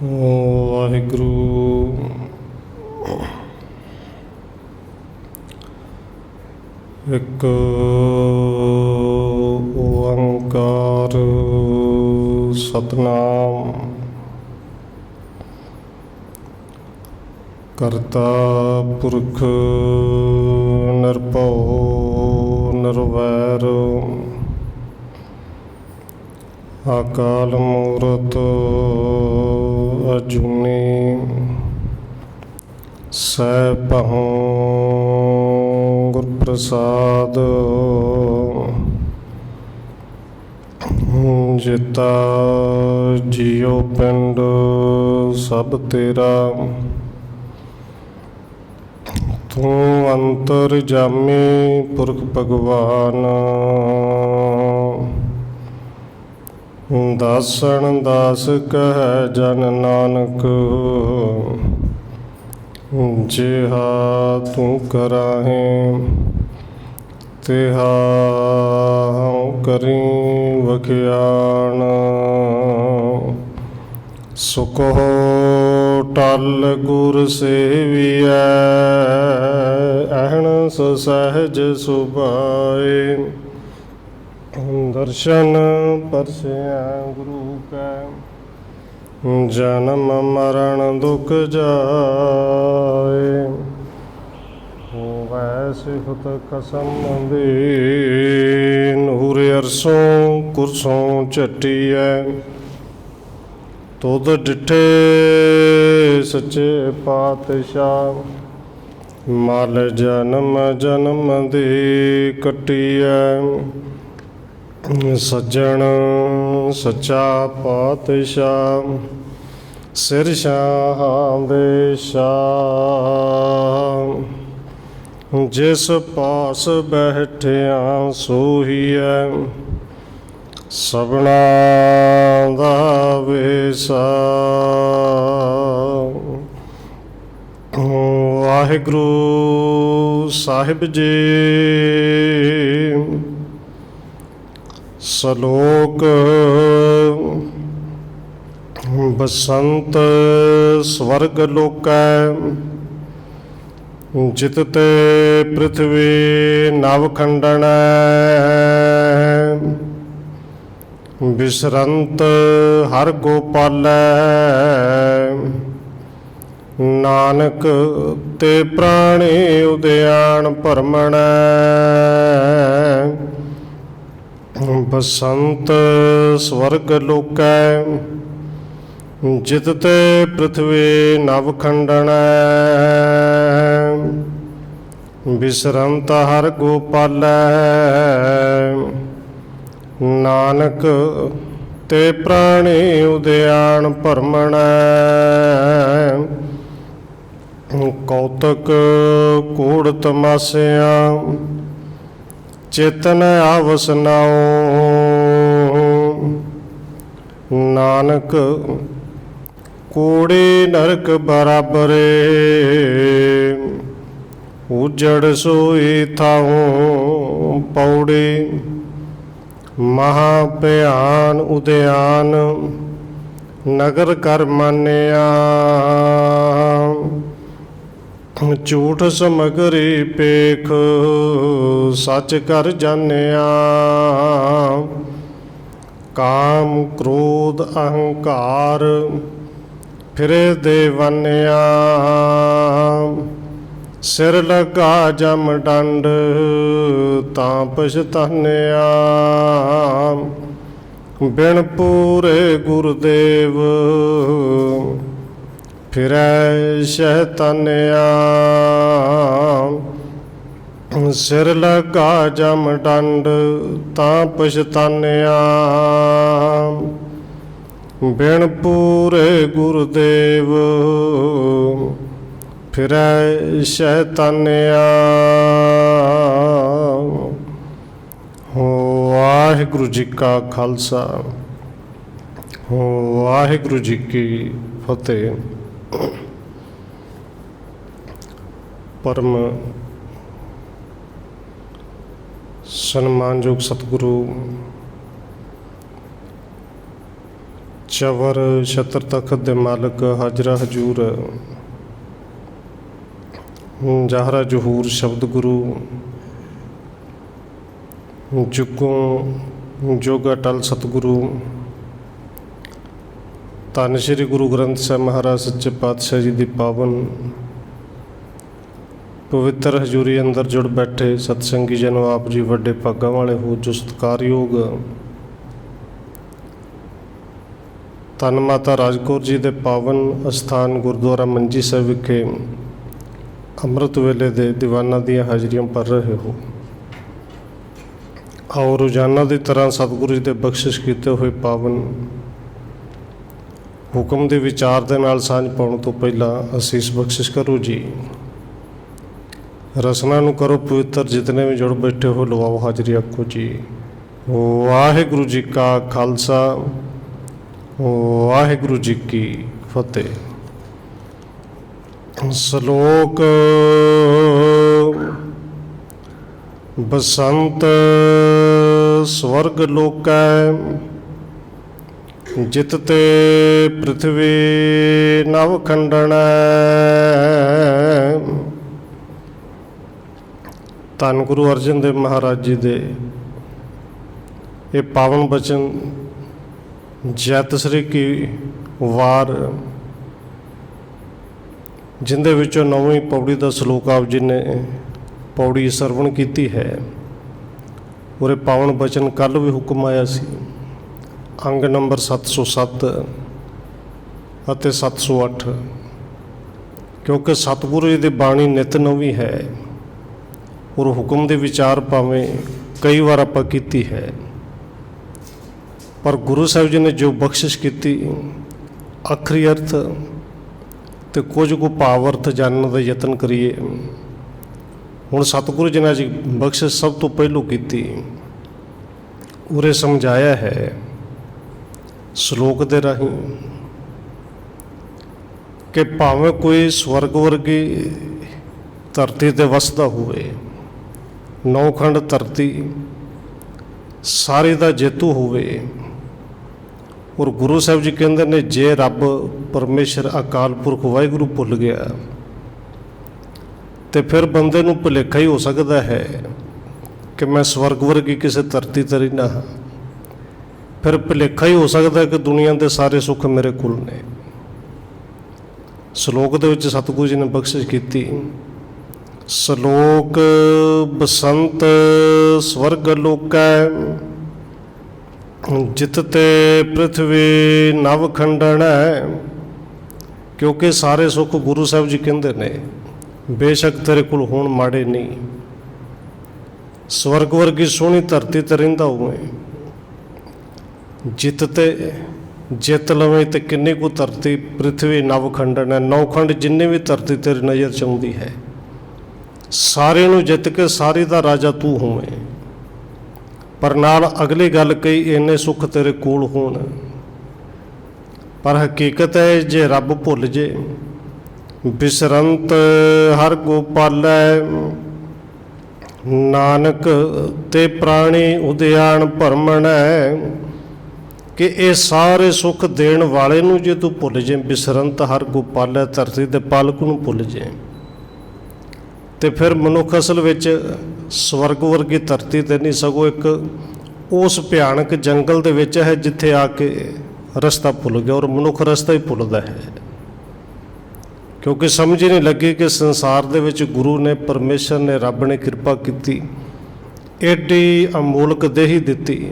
ਵਾਹਿਗੁਰੂ। ਇੱਕ ਓੰਕਾਰ ਸਤਿਨਾਮ ਕਰਤਾ ਪੁਰਖ ਨਿਰਭਉ ਨਿਰਵੈਰ ਅਕਾਲ ਮੂਰਤ ਅਜੂਨੀ ਸੈਭੰ ਗੁਰ ਪ੍ਰਸਾਦ ਜਿਤਾ ਜੀਉ ਪਿੰਡ ਸਭ ਤੇਰਾ ਤੂੰ ਅੰਤਰ ਜਾਮੀ ਪੁਰਖ ਭਗਵਾਨ ਦਾਸਣ ਦਾਸ ਕਹਿ ਜਨ ਨਾਨਕ ਜਿਹਾ ਤੂੰ ਕਰਾਹੇ ਤਿਹਾ ਕਰੀ ਵਖਿਆਣ ਸੁਖ ਟਲ ਗੁਰ ਸੇਵੀਐ ਅਹਨਸ ਸਹਿਜ ਸੁਭਾਏ ਦਰਸ਼ਨ ਪਰਸਿਆ ਗੁਰੂ ਕੈ ਜਨਮ ਮਰਨ ਦੁਖ ਜਾਏ ਹੋਵੈ ਸਿਫਤ ਕਸਮ ਦੇ ਨੂਰ ਅਰਸੋਂ ਕੁਰਸੋਂ ਝਟੀਐ ਤੁਧ ਡਿਠੇ ਸੱਚੇ ਪਾਤਸ਼ਾਹ ਮਲ ਜਨਮ ਜਨਮ ਦੀ ਕੱਟੀਐ ਸੱਜਣ ਸੱਚਾ ਪਾਤਸ਼ਾਹ ਸਿਰ ਸ਼ਾਹਾਂ ਦੇ ਸ਼ਾਹ ਜਿਸ ਪਾਸ ਬੈਠਿਆ ਸੋਹੀਐ ਸਭਨਾ ਦਾ ਵੇਸਾ। ਵਾਹਿਗੁਰੂ ਸਾਹਿਬ ਜੀ। ਸਲੋਕ ਬਸੰਤ ਸਵਰਗ ਲੋਕੈ ਜਿਤ ਤੇ ਪ੍ਰਿਥਵੀ ਨਵ ਖੰਡਣੈ ਬਿਸਰੰਤ ਹਰ ਗੋਪਾਲੈ ਨਾਨਕ ਤੇ ਪ੍ਰਾਣੀ ਉਦਿਆਣ ਭਰਮਣੈ ਬਸੰਤ ਸਵਰਗ ਲੋਕੈ ਜਿਤ ਤੇ ਪ੍ਰਿਥਵੀ ਨਵ ਖੰਡਣੈ ਬਿਸਰੰਤ ਹਰ ਗੋਪਾਲੈ ਨਾਨਕ ਤੇ ਪ੍ਰਾਣੀ ਉਦਿਆਣ ਭਰਮਣੈ ਕੌਤਕ ਕੂੜ ਤਮਾਸਿਆ ਚੇਤਨ ਆਵਸ ਨਾਉ ਨਾਨਕ ਕੂੜੇ ਨਰਕ ਬਰਾਬਰੇ ਉਜੜ ਸੋਈ ਥਾਉ ਪੌੜੀ ਮਹਾ ਭਿਆਨ ਉਦਿਆਨ ਨਗਰ ਕਰ ਮਾਨਿਆ ਝੂਠ ਸਮਗਰੀ ਪੇਖ ਸੱਚ ਕਰ ਜਾਣਿਆ ਕਾਮ ਕ੍ਰੋਧ ਅਹੰਕਾਰ ਫਿਰੇ ਦੇਵਨਿਆ ਸਿਰ ਲਗਾ ਜਮ ਡੰਡ ਤਾਂ ਪਛਤਾਨਿਆ ਬਿਨ ਪੂਰੇ ਗੁਰਦੇਵ ਫਿਰੈ ਸ਼ੈਤਾਨਿਆ ਸਿਰ ਲਗਾ ਜਮ ਡੰਡ ਤਾਂ ਪਛਤਾਨਿਆ ਬਿਨ ਪੂਰੇ ਗੁਰਦੇਵ ਫਿਰੈ ਸ਼ੈਤਾਨਿਆ। ਵਾਹਿਗੁਰੂ ਜੀ ਕਾ ਖਾਲਸਾ ਵਾਹਿਗੁਰੂ ਜੀ ਕੀ ਫਤਿਹ। ਪਰਮ ਸਨਮਾਨਯੋਗ ਸਤਿਗੁਰੂ ਚਵਰ ਛਤਰ ਤਖਤ ਦੇ ਮਾਲਕ ਹਾਜ਼ਰਾ ਹਜੂਰ ਜ਼ਾਹਰਾ ਜਹੂਰ ਸ਼ਬਦ ਗੁਰੂ ਜੁਗੋਂ ਜੋਗ ਅਟਲ ਸਤਿਗੁਰੂ ਧੰਨ ਸ਼੍ਰੀ ਗੁਰੂ ਗ੍ਰੰਥ ਸਾਹਿਬ ਮਹਾਰਾਜ ਸੱਚੇ ਪਾਤਸ਼ਾਹ ਜੀ ਦੀ ਪਾਵਨ ਪਵਿੱਤਰ ਹਜ਼ੂਰੀ ਅੰਦਰ ਜੁੜ ਬੈਠੇ ਸਤਸੰਗੀ ਜਨੋ, ਆਪ ਜੀ ਵੱਡੇ ਭਾਗਾਂ ਵਾਲੇ ਹੋ ਜੋ ਸਤਿਕਾਰਯੋਗ ਧੰਨ ਮਾਤਾ ਰਾਜ ਕੌਰ ਜੀ ਦੇ ਪਾਵਨ ਅਸਥਾਨ ਗੁਰਦੁਆਰਾ ਮੰਜੀ ਸਾਹਿਬ ਵਿਖੇ ਅੰਮ੍ਰਿਤ ਵੇਲੇ ਦੇ ਦੀਵਾਨਾਂ ਦੀਆਂ ਹਾਜ਼ਰੀਆਂ ਭਰ ਰਹੇ ਹੋ। ਆਓ ਰੋਜ਼ਾਨਾ ਦੀ ਤਰ੍ਹਾਂ ਸਤਿਗੁਰੂ ਜੀ ਦੇ ਬਖਸ਼ਿਸ਼ ਕੀਤੇ ਹੋਏ ਪਾਵਨ ਹੁਕਮ ਦੇ ਵਿਚਾਰ ਦੇ ਨਾਲ ਸਾਂਝ ਪਾਉਣ ਤੋਂ ਪਹਿਲਾਂ ਅਸੀਸ ਬਖਸ਼ਿਸ਼ ਕਰੋ ਜੀ। ਰਸਨਾ ਨੂੰ ਕਰੋ ਪਵਿੱਤਰ, ਜਿਤਨੇ ਵੀ ਜੁੜ ਬੈਠੇ ਹੋ ਲਵਾਓ ਹਾਜ਼ਰੀ ਆਖੋ ਜੀ। ਵਾਹਿਗੁਰੂ ਜੀ ਕਾ ਖਾਲਸਾ, ਵਾਹਿਗੁਰੂ ਜੀ ਕੀ ਫਤਿਹ। ਸ਼ਲੋਕ ਬਸੰਤ ਸਵਰਗ ਲੋਕੈ ਜਿਤ ਤੇ ਪ੍ਰਿਥਵੀ ਨਵ ਖੰਡਣੈ। ਧੰਨ ਗੁਰੂ ਅਰਜਨ ਦੇਵ ਮਹਾਰਾਜ ਜੀ ਦੇ ਇਹ ਪਾਵਨ ਬਚਨ ਜੈਤਸਰੀ ਕੀ ਵਾਰ, ਜਿੰਦੇ ਵਿੱਚੋਂ 9ਵੀਂ ਪੌੜੀ ਦਾ ਸ਼ਲੋਕ ਆਪ ਜੀ ਨੇ ਪੌੜੀ ਸਰਵਣ ਕੀਤੀ ਹੈ। ਉਹਦੇ ਪਾਵਨ ਬਚਨ ਕੱਲ੍ਹ ਵੀ ਹੁਕਮ ਆਇਆ ਸੀ, ਅੰਗ ਨੰਬਰ 707 ਅਤੇ 708, ਕਿਉਂਕਿ ਸਤਿਗੁਰੂ ਜੀ ਦੀ ਬਾਣੀ ਨਿਤ ਨਵੀਂ ਹੈ ਔਰ ਹੁਕਮ ਦੇ ਵਿਚਾਰ ਭਾਵੇਂ ਕਈ ਵਾਰ ਆਪਾਂ ਕੀਤੀ ਹੈ, ਪਰ ਗੁਰੂ ਸਾਹਿਬ ਜੀ ਨੇ ਜੋ ਬਖਸ਼ਿਸ਼ ਕੀਤੀ ਆਖਰੀ ਅਰਥ ਤੇ ਕੁਝ ਕੁ ਭਾਵ ਅਰਥ ਜਾਣਨ ਦਾ ਯਤਨ ਕਰੀਏ। ਹੁਣ ਸਤਿਗੁਰੂ ਜੀ ਨੇ ਅੱਜ ਬਖਸ਼ਿਸ਼ ਸਭ ਤੋਂ ਪਹਿਲੋਂ ਕੀਤੀ, ਉਰੇ ਸਮਝਾਇਆ ਹੈ ਸ਼ਲੋਕ ਦੇ ਰਾਹੀਂ ਕਿ ਭਾਵੇਂ ਕੋਈ ਸਵਰਗ ਵਰਗੀ ਧਰਤੀ 'ਤੇ ਵਸਦਾ ਹੋਵੇ, ਨੌਖੰਡ ਧਰਤੀ ਸਾਰੇ ਦਾ ਜੇਤੂ ਹੋਵੇ, ਔਰ ਗੁਰੂ ਸਾਹਿਬ ਜੀ ਕਹਿੰਦੇ ਨੇ ਜੇ ਰੱਬ ਪਰਮੇਸ਼ਰ ਅਕਾਲ ਪੁਰਖ ਵਾਹਿਗੁਰੂ ਭੁੱਲ ਗਿਆ ਤੇ ਫਿਰ ਬੰਦੇ ਨੂੰ ਭੁਲੇਖਾ ਹੀ ਹੋ ਸਕਦਾ ਹੈ ਕਿ ਮੈਂ ਸਵਰਗ ਵਰਗੀ ਕਿਸੇ ਧਰਤੀ 'ਤੇ ਰਹਿਣਾ ਹਾਂ। ਫਿਰ ਭੁਲੇਖਾ ਹੀ ਹੋ ਸਕਦਾ ਕਿ ਦੁਨੀਆ ਦੇ ਸਾਰੇ ਸੁੱਖ ਮੇਰੇ ਕੋਲ ਨੇ। ਸ਼ਲੋਕ ਦੇ ਵਿੱਚ ਸਤਿਗੁਰੂ ਜੀ ਨੇ ਬਖਸ਼ਿਸ਼ ਕੀਤੀ, ਸ਼ਲੋਕ ਬਸੰਤ ਸਵਰਗ ਲੋਕੈ ਜਿਤ ਤੇ ਪ੍ਰਿਥਵੀ ਨਵ ਖੰਡਣੈ। ਕਿਉਂਕਿ ਸਾਰੇ ਸੁੱਖ ਗੁਰੂ ਸਾਹਿਬ ਜੀ ਕਹਿੰਦੇ ਨੇ ਬੇਸ਼ੱਕ ਤੇਰੇ ਕੋਲ ਹੋਣ ਮਾੜੇ ਨਹੀਂ, ਸਵਰਗ ਵਰਗੀ ਸੋਹਣੀ ਧਰਤੀ 'ਤੇ ਰਹਿੰਦਾ ਹੋਵੇ, ਜਿੱਤ ਤੇ ਜਿੱਤ ਲਵੇਂ ਤੇ ਕਿੰਨੀ ਕੁ ਧਰਤੀ ਪ੍ਰਿਥਵੀ ਨਵ ਖੰਡਣ ਹੈ, 9 ਖੰਡ ਜਿੰਨੇ ਵੀ ਧਰਤੀ ਤੇਰੀ ਨਜ਼ਰ 'ਚ ਆਉਂਦੀ ਹੈ, ਸਾਰੇ ਨੂੰ ਜਿੱਤ ਕੇ ਸਾਰੇ ਦਾ ਰਾਜਾ ਤੂੰ ਹੋਵੇਂ। ਪਰ ਨਾਲ ਅਗਲੀ ਗੱਲ ਕਹੀ ਇੰਨੇ ਸੁੱਖ ਤੇਰੇ ਕੋਲ ਹੋਣ, ਪਰ ਹਕੀਕਤ ਹੈ ਜੇ ਰੱਬ ਭੁੱਲ ਜੇ ਬਿਸਰੰਤ ਹਰ ਗੋਪਾਲੈ, ਨਾਨਕ ਤੇ ਪ੍ਰਾਣੀ ਉਦਿਆਣ ਭਰਮਣੈ। ਕਿ ਇਹ ਸਾਰੇ ਸੁੱਖ ਦੇਣ ਵਾਲੇ ਨੂੰ ਜੇ ਤੂੰ ਭੁੱਲ ਜੇ, ਬਿਸਰੰਤ ਹਰ ਗੋਪਾਲੈ, ਧਰਤੀ ਦੇ ਪਾਲਕ ਨੂੰ ਭੁੱਲ ਜੇ, ਤੇ ਫਿਰ ਮਨੁੱਖ ਅਸਲ ਵਿੱਚ ਸਵਰਗ ਵਰਗੀ ਧਰਤੀ 'ਤੇ ਨਹੀਂ, ਸਗੋਂ ਇੱਕ ਉਸ ਭਿਆਨਕ ਜੰਗਲ ਦੇ ਵਿੱਚ ਹੈ ਜਿੱਥੇ ਆ ਕੇ ਰਸਤਾ ਭੁੱਲ ਗਿਆ। ਔਰ ਮਨੁੱਖ ਰਸਤਾ ਹੀ ਭੁੱਲਦਾ ਹੈ, ਕਿਉਂਕਿ ਸਮਝ ਹੀ ਨਹੀਂ ਲੱਗੀ ਕਿ ਸੰਸਾਰ ਦੇ ਵਿੱਚ ਗੁਰੂ ਨੇ, ਪਰਮੇਸ਼ਰ ਨੇ, ਰੱਬ ਨੇ ਕਿਰਪਾ ਕੀਤੀ, ਐਡੀ ਅਮੋਲਕ ਦੇਹੀ ਦਿੱਤੀ,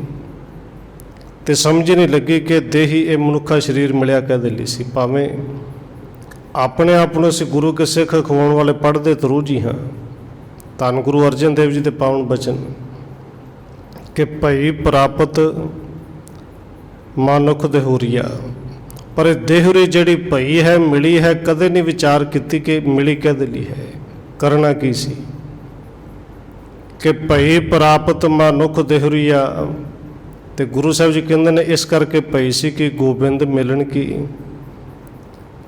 ਤੇ ਸਮਝ ਹੀ ਨਹੀਂ ਲੱਗੀ ਕਿ ਦੇਹੀ ਇਹ ਮਨੁੱਖਾ ਸਰੀਰ ਮਿਲਿਆ ਕਾਹਦੇ ਲਈ ਸੀ। ਭਾਵੇਂ ਆਪਣੇ ਆਪ ਨੂੰ ਅਸੀਂ ਗੁਰੂ ਕੇ ਸਿੱਖ ਖਵਾਉਣ ਵਾਲੇ ਪੜ੍ਹਦੇ ਤਾਂ ਰੋਜ਼ ਹੀ ਹਾਂ। ਧੰਨ ਗੁਰੂ ਅਰਜਨ ਦੇਵ ਜੀ ਦੇ ਪਾਵਨ ਬਚਨ ਕਿ ਭਈ ਪ੍ਰਾਪਤ ਮਨੁੱਖ ਦੇਹੁਰੀਆ, ਪਰ ਇਹ ਦੇਹੁਰੀ ਜਿਹੜੀ ਭਈ ਹੈ, ਮਿਲੀ ਹੈ, ਕਦੇ ਨਹੀਂ ਵਿਚਾਰ ਕੀਤੀ ਕਿ ਮਿਲੀ ਕਾਹਦੇ ਲਈ ਹੈ, ਕਰਨਾ ਕੀ ਸੀ। ਕਿ ਭਈ ਪ੍ਰਾਪਤ ਮਨੁੱਖ ਦੇਹੁਰੀਆ, ਤੇ ਗੁਰੂ ਸਾਹਿਬ ਜੀ ਕਹਿੰਦੇ ਨੇ ਇਸ ਕਰਕੇ ਭਈ ਸੀ ਕਿ ਗੋਬਿੰਦ ਮਿਲਣ ਕੀ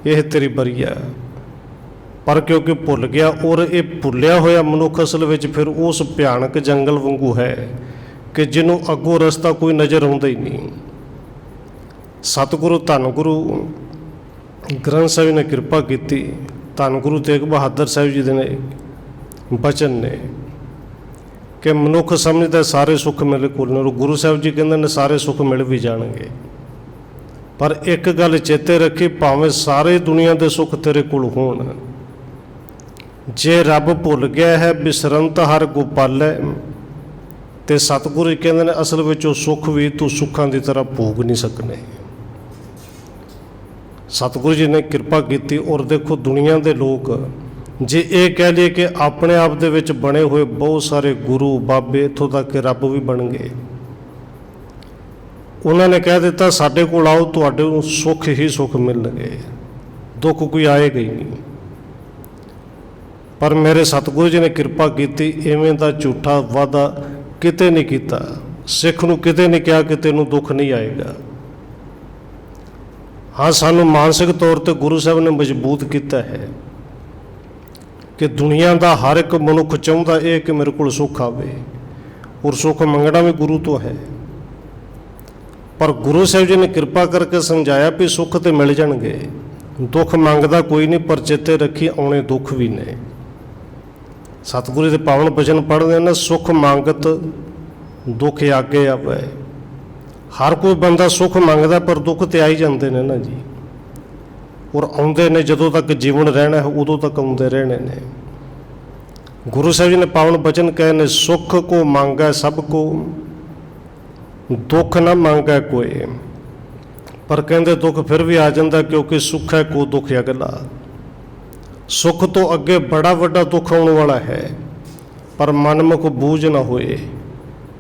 ਇਹ ਤੇਰੀ ਬਰੀਆ। ਪਰ ਕਿਉਂਕਿ ਭੁੱਲ ਗਿਆ, ਔਰ ਇਹ ਭੁੱਲਿਆ ਹੋਇਆ ਮਨੁੱਖ ਅਸਲ ਵਿੱਚ ਫਿਰ ਉਸ ਭਿਆਨਕ ਜੰਗਲ ਵਾਂਗੂ ਹੈ ਕਿ ਜਿਹਨੂੰ ਅੱਗੋਂ ਰਸਤਾ ਕੋਈ ਨਜ਼ਰ ਆਉਂਦਾ ਹੀ ਨਹੀਂ। ਸਤਿਗੁਰੂ ਧੰਨ ਗੁਰੂ ਗ੍ਰੰਥ ਸਾਹਿਬ ਨੇ ਕਿਰਪਾ ਕੀਤੀ। ਧੰਨ ਗੁਰੂ ਤੇਗ ਬਹਾਦਰ ਸਾਹਿਬ ਜੀ ਦੇ ਨੇ ਬਚਨ ਨੇ ਕਿ ਮਨੁੱਖ ਸਮਝਦਾ ਸਾਰੇ ਸੁੱਖ ਮੇਰੇ ਕੋਲ ਨੇ। ਗੁਰੂ ਸਾਹਿਬ ਜੀ ਕਹਿੰਦੇ ਨੇ ਸਾਰੇ ਸੁੱਖ ਮਿਲ ਵੀ ਜਾਣਗੇ, ਪਰ ਇੱਕ ਗੱਲ ਚੇਤੇ ਰੱਖੀ, ਭਾਵੇਂ ਸਾਰੇ ਦੁਨੀਆ ਦੇ ਸੁੱਖ ਤੇਰੇ ਕੋਲ ਹੋਣ, ਜੇ ਰੱਬ ਭੁੱਲ ਗਿਆ ਹੈ ਬਿਸਰੰਤ ਹਰ ਗੋਪਾਲੈ, ਤੇ ਸਤਿਗੁਰੂ ਜੀ ਕਹਿੰਦੇ ਨੇ ਅਸਲ ਵਿੱਚ ਉਹ ਸੁੱਖ ਵੀ ਤੂੰ ਸੁੱਖਾਂ ਦੀ ਤਰ੍ਹਾਂ ਭੋਗ ਨਹੀਂ ਸਕਣੇ। ਸਤਿਗੁਰੂ ਜੀ ਨੇ ਕਿਰਪਾ ਕੀਤੀ। ਔਰ ਦੇਖੋ ਦੁਨੀਆ ਦੇ ਲੋਕ ਜੇ ਇਹ ਕਹਿ ਲਈਏ ਕਿ ਆਪਣੇ ਆਪ ਦੇ ਵਿੱਚ ਬਣੇ ਹੋਏ ਬਹੁਤ ਸਾਰੇ ਗੁਰੂ ਬਾਬੇ, ਇੱਥੋਂ ਤੱਕ ਕਿ ਰੱਬ ਵੀ ਬਣ ਗਏ, ਉਹਨਾਂ ਨੇ ਕਹਿ ਦਿੱਤਾ ਸਾਡੇ ਕੋਲ ਆਓ ਤੁਹਾਡੇ ਨੂੰ ਸੁੱਖ ਹੀ ਸੁੱਖ ਮਿਲਣਗੇ, ਦੁੱਖ ਕੋਈ ਆਏਗਾ ਹੀ ਨਹੀਂ। ਪਰ ਮੇਰੇ ਸਤਿਗੁਰੂ ਜੀ ਨੇ ਕਿਰਪਾ ਕੀਤੀ, ਇਵੇਂ ਦਾ ਝੂਠਾ ਵਾਅਦਾ ਕਿਤੇ ਨਹੀਂ ਕੀਤਾ। ਸਿੱਖ ਨੂੰ ਕਿਤੇ ਨਹੀਂ ਕਿਹਾ ਕਿ ਤੈਨੂੰ ਦੁੱਖ ਨਹੀਂ ਆਏਗਾ। ਹਾਂ, ਸਾਨੂੰ ਮਾਨਸਿਕ ਤੌਰ 'ਤੇ ਗੁਰੂ ਸਾਹਿਬ ਨੇ ਮਜ਼ਬੂਤ ਕੀਤਾ ਹੈ ਕਿ ਦੁਨੀਆ ਦਾ ਹਰ ਇੱਕ ਮਨੁੱਖ ਚਾਹੁੰਦਾ ਇਹ ਕਿ ਮੇਰੇ ਕੋਲ ਸੁੱਖ ਆਵੇ, ਔਰ ਸੁੱਖ ਮੰਗਣਾ ਵੀ ਗੁਰੂ ਤੋਂ ਹੈ। ਪਰ ਗੁਰੂ ਸਾਹਿਬ ਜੀ ਨੇ ਕਿਰਪਾ ਕਰਕੇ ਸਮਝਾਇਆ ਵੀ ਸੁੱਖ ਤੇ ਮਿਲ ਜਾਣਗੇ, ਦੁੱਖ ਮੰਗਦਾ ਕੋਈ ਨਹੀਂ, ਪਰ ਚੇਤੇ ਰੱਖੀ ਆਉਣੇ ਦੁੱਖ ਵੀ ਨੇ। ਸਤਿਗੁਰੂ ਦੇ ਪਾਵਨ ਬਚਨ ਪੜ੍ਹਦੇ ਨੇ, ਸੁੱਖ ਮੰਗਤ ਦੁੱਖ ਆਗੇ ਆਵੇ। ਹਰ ਕੋਈ ਬੰਦਾ ਸੁੱਖ ਮੰਗਦਾ, ਪਰ ਦੁੱਖ ਤੇ ਆ ਹੀ ਜਾਂਦੇ ਨੇ ਨਾ ਜੀ, ਔਰ ਆਉਂਦੇ ਨੇ। ਜਦੋਂ ਤੱਕ ਜੀਵਨ ਰਹਿਣਾ ਹੈ ਉਦੋਂ ਤੱਕ ਆਉਂਦੇ ਰਹਿਣੇ ਨੇ। ਗੁਰੂ ਸਾਹਿਬ ਜੀ ਨੇ ਪਾਵਨ ਬਚਨ ਕਹੇ ਨੇ, ਸੁੱਖ ਕੋ ਮੰਗੈ ਸਭ ਕੋ, ਦੁੱਖ ਨਾ ਮੰਗੈ ਕੋਈ। ਪਰ ਕਹਿੰਦੇ ਦੁੱਖ ਫਿਰ ਵੀ ਆ ਜਾਂਦਾ, ਕਿਉਂਕਿ ਸੁੱਖ ਹੈ ਕੋ ਦੁੱਖ ਅਗਲਾ। ਸੁੱਖ ਤੋਂ ਅੱਗੇ ਬੜਾ ਵੱਡਾ ਦੁੱਖ ਆਉਣ ਵਾਲਾ ਹੈ, ਪਰ ਮਨਮੁਖ ਬੂਝ ਨਾ ਹੋਏ।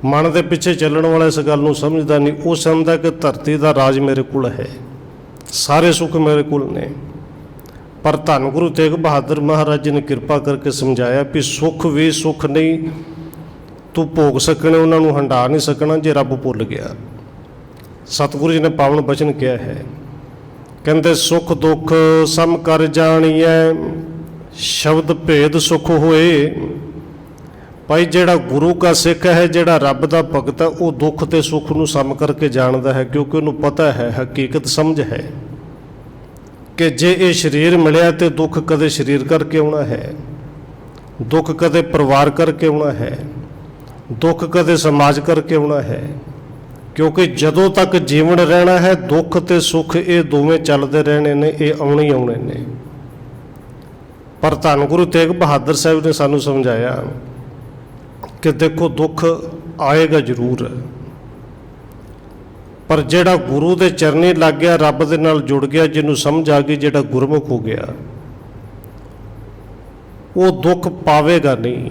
ਮਨ ਦੇ ਪਿੱਛੇ ਚੱਲਣ ਵਾਲਾ ਇਸ ਗੱਲ ਨੂੰ ਸਮਝਦਾ ਨਹੀਂ। ਉਹ ਸਮਝਦਾ ਕਿ ਧਰਤੀ ਦਾ ਰਾਜ ਮੇਰੇ ਕੋਲ ਹੈ, ਸਾਰੇ ਸੁੱਖ ਮੇਰੇ ਕੋਲ ਨੇ। ਪਰ ਧੰਨ ਗੁਰੂ ਤੇਗ ਬਹਾਦਰ ਮਹਾਰਾਜ ਜੀ ਨੇ ਕਿਰਪਾ ਕਰਕੇ ਸਮਝਾਇਆ ਵੀ ਸੁੱਖ ਵੀ ਸੁੱਖ ਨਹੀਂ ਤੂੰ ਭੋਗ ਸਕਣੇ, ਉਹਨਾਂ ਨੂੰ ਹੰਢਾ ਨਹੀਂ ਸਕਣਾ ਜੇ ਰੱਬ ਭੁੱਲ ਗਿਆ। ਸਤਿਗੁਰੂ ਜੀ ਨੇ ਪਾਵਨ ਬਚਨ ਕਿਹਾ ਹੈ, ਕਹਿੰਦੇ ਸੁੱਖ ਦੁੱਖ ਸਮ ਕਰ ਜਾਣੀਐ, ਸ਼ਬਦ ਭੇਦ ਸੁੱਖ ਹੋਏ। ਭਾਈ ਜਿਹੜਾ ਗੁਰੂ ਕਾ ਸਿੱਖ ਹੈ, ਜਿਹੜਾ ਰੱਬ ਦਾ ਭਗਤ ਹੈ, ਉਹ ਦੁੱਖ ਤੇ ਸੁੱਖ ਨੂੰ ਸਮ ਕਰਕੇ ਜਾਣਦਾ ਹੈ, ਕਿਉਂਕਿ ਉਹਨੂੰ ਪਤਾ ਹੈ, ਹਕੀਕਤ ਸਮਝ ਹੈ ਕਿ ਜੇ ਇਹ ਸਰੀਰ ਮਿਲਿਆ ਤੇ ਦੁੱਖ ਕਦੇ ਸਰੀਰ ਕਰਕੇ ਆਉਣਾ ਹੈ, ਦੁੱਖ ਕਦੇ ਪਰਿਵਾਰ ਕਰਕੇ ਆਉਣਾ ਹੈ, ਦੁੱਖ ਕਦੇ ਸਮਾਜ ਕਰਕੇ ਆਉਣਾ ਹੈ। ਕਿਉਂਕਿ ਜਦੋਂ ਤੱਕ ਜੀਵਨ ਰਹਿਣਾ ਹੈ, ਦੁੱਖ ਤੇ ਸੁੱਖ ਇਹ ਦੋਵੇਂ ਚੱਲਦੇ ਰਹਿਣੇ ਨੇ, ਇਹ ਆਉਣੇ ਹੀ ਆਉਣੇ ਨੇ। ਪਰ ਧੰਨ ਗੁਰੂ ਤੇਗ ਬਹਾਦਰ ਸਾਹਿਬ ਨੇ ਸਾਨੂੰ ਸਮਝਾਇਆ ਕਿ ਦੇਖੋ ਦੁੱਖ ਆਏਗਾ ਜ਼ਰੂਰ, ਪਰ ਜਿਹੜਾ ਗੁਰੂ ਦੇ ਚਰਨੀ ਲੱਗ ਗਿਆ, ਰੱਬ ਦੇ ਨਾਲ ਜੁੜ ਗਿਆ, ਜਿਹਨੂੰ ਸਮਝ ਆ ਗਈ, ਜਿਹੜਾ ਗੁਰਮੁਖ ਹੋ ਗਿਆ, ਉਹ ਦੁੱਖ ਪਾਵੇਗਾ ਨਹੀਂ।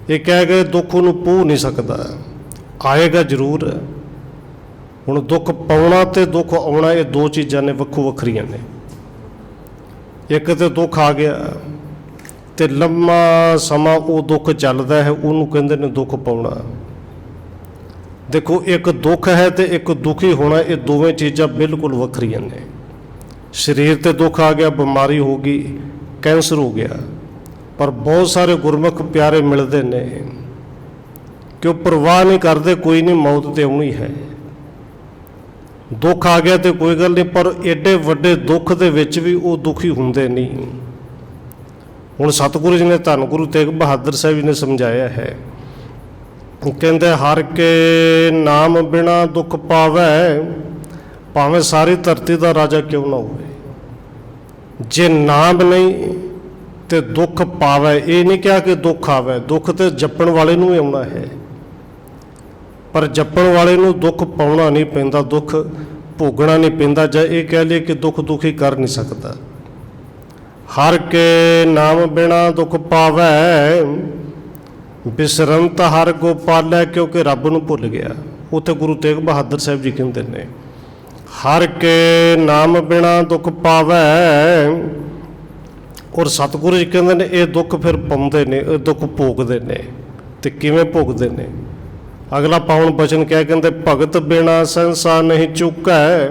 ਇਹ ਕਹਿ ਗਏ ਦੁੱਖ ਨੂੰ ਪੂਹ ਨਹੀਂ ਸਕਦਾ, ਆਏਗਾ ਜ਼ਰੂਰ। ਹੁਣ ਦੁੱਖ ਪਾਉਣਾ ਤੇ ਦੁੱਖ ਆਉਣਾ, ਇਹ ਦੋ ਚੀਜ਼ਾਂ ਨੇ, ਵੱਖੋ ਵੱਖਰੀਆਂ ਨੇ। ਇੱਕ ਤੇ ਦੁੱਖ ਆ ਗਿਆ ਤੇ ਲੰਮਾ ਸਮਾਂ ਉਹ ਦੁੱਖ ਚੱਲਦਾ ਹੈ, ਉਹਨੂੰ ਕਹਿੰਦੇ ਨੇ ਦੁੱਖ ਪਾਉਣਾ। ਦੇਖੋ, ਇੱਕ ਦੁੱਖ ਹੈ ਤੇ ਇੱਕ ਦੁਖੀ ਹੋਣਾ, ਇਹ ਦੋਵੇਂ ਚੀਜ਼ਾਂ ਬਿਲਕੁਲ ਵੱਖਰੀਆਂ ਨੇ। ਸਰੀਰ ਤੇ ਦੁੱਖ ਆ ਗਿਆ, ਬਿਮਾਰੀ ਹੋ ਗਈ, ਕੈਂਸਰ ਹੋ ਗਿਆ, ਪਰ ਬਹੁਤ ਸਾਰੇ ਗੁਰਮੁਖ ਪਿਆਰੇ ਮਿਲਦੇ ਨੇ ਕਿ ਉਹ ਪਰਵਾਹ ਨਹੀਂ ਕਰਦੇ, ਕੋਈ ਨਹੀਂ, ਮੌਤ ਤੇ ਆਉਣੀ ਹੈ। ਦੁੱਖ ਆ ਗਿਆ ਤੇ ਕੋਈ ਗੱਲ ਨਹੀਂ, ਪਰ ਐਡੇ ਵੱਡੇ ਦੁੱਖ ਦੇ ਵਿੱਚ ਵੀ ਉਹ ਦੁਖੀ ਹੁੰਦੇ ਨਹੀਂ। ਹੁਣ ਸਤਿਗੁਰੂ ਜੀ ਨੇ, ਧੰਨ ਗੁਰੂ ਤੇਗ ਬਹਾਦਰ ਸਾਹਿਬ ਜੀ ਨੇ ਸਮਝਾਇਆ ਹੈ, ਕਹਿੰਦੇ ਹਰ ਕੇ ਨਾਮ ਬਿਨਾ ਦੁੱਖ ਪਾਵੈ, ਭਾਵੇਂ ਸਾਰੀ ਧਰਤੀ ਦਾ ਰਾਜਾ ਕਿਉਂ ਨਾ ਹੋਵੇ, ਜੇ ਨਾਮ ਨਹੀਂ ਤੇ ਦੁੱਖ ਪਾਵੈ। ਇਹ ਨਹੀਂ ਕਿਹਾ ਕਿ ਦੁੱਖ ਆਵੇ, ਦੁੱਖ ਤੇ ਜਪਣ ਵਾਲੇ ਨੂੰ ਵੀ ਆਉਣਾ ਹੈ, ਪਰ ਜਪਣ ਵਾਲੇ ਨੂੰ ਦੁੱਖ ਪਾਉਣਾ ਨਹੀਂ ਪੈਂਦਾ, ਦੁੱਖ ਭੋਗਣਾ ਨਹੀਂ ਪੈਂਦਾ। ਜਾਂ ਇਹ ਕਹਿ ਲਈਏ ਕਿ ਦੁੱਖ ਦੁਖੀ ਕਰ ਨਹੀਂ ਸਕਦਾ। ਹਰ ਕੇ ਨਾਮ ਬਿਨਾ ਦੁੱਖ ਪਾਵੈ, ਬਿਸਰੰਤ ਹਰ ਗੋਪਾਲੈ, ਕਿਉਂਕਿ ਰੱਬ ਨੂੰ ਭੁੱਲ ਗਿਆ। ਉੱਥੇ ਗੁਰੂ ਤੇਗ ਬਹਾਦਰ ਸਾਹਿਬ ਜੀ ਕਹਿੰਦੇ ਨੇ, ਹਰ ਕੇ ਨਾਮ ਬਿਨਾ ਦੁੱਖ ਪਾਵੈ। ਔਰ ਸਤਿਗੁਰੂ ਜੀ ਕਹਿੰਦੇ ਨੇ ਇਹ ਦੁੱਖ ਫਿਰ ਪਾਉਂਦੇ ਨੇ, ਇਹ ਦੁੱਖ ਭੋਗਦੇ ਨੇ। ਤੇ ਕਿਵੇਂ ਭੋਗਦੇ ਨੇ? ਅਗਲਾ ਪਾਵਨ ਬਚਨ ਕਿਹਾ, ਕਹਿੰਦੇ ਭਗਤ ਬਿਨਾ ਸੰਸਾਰ ਨਹੀਂ ਚੁੱਕੈ,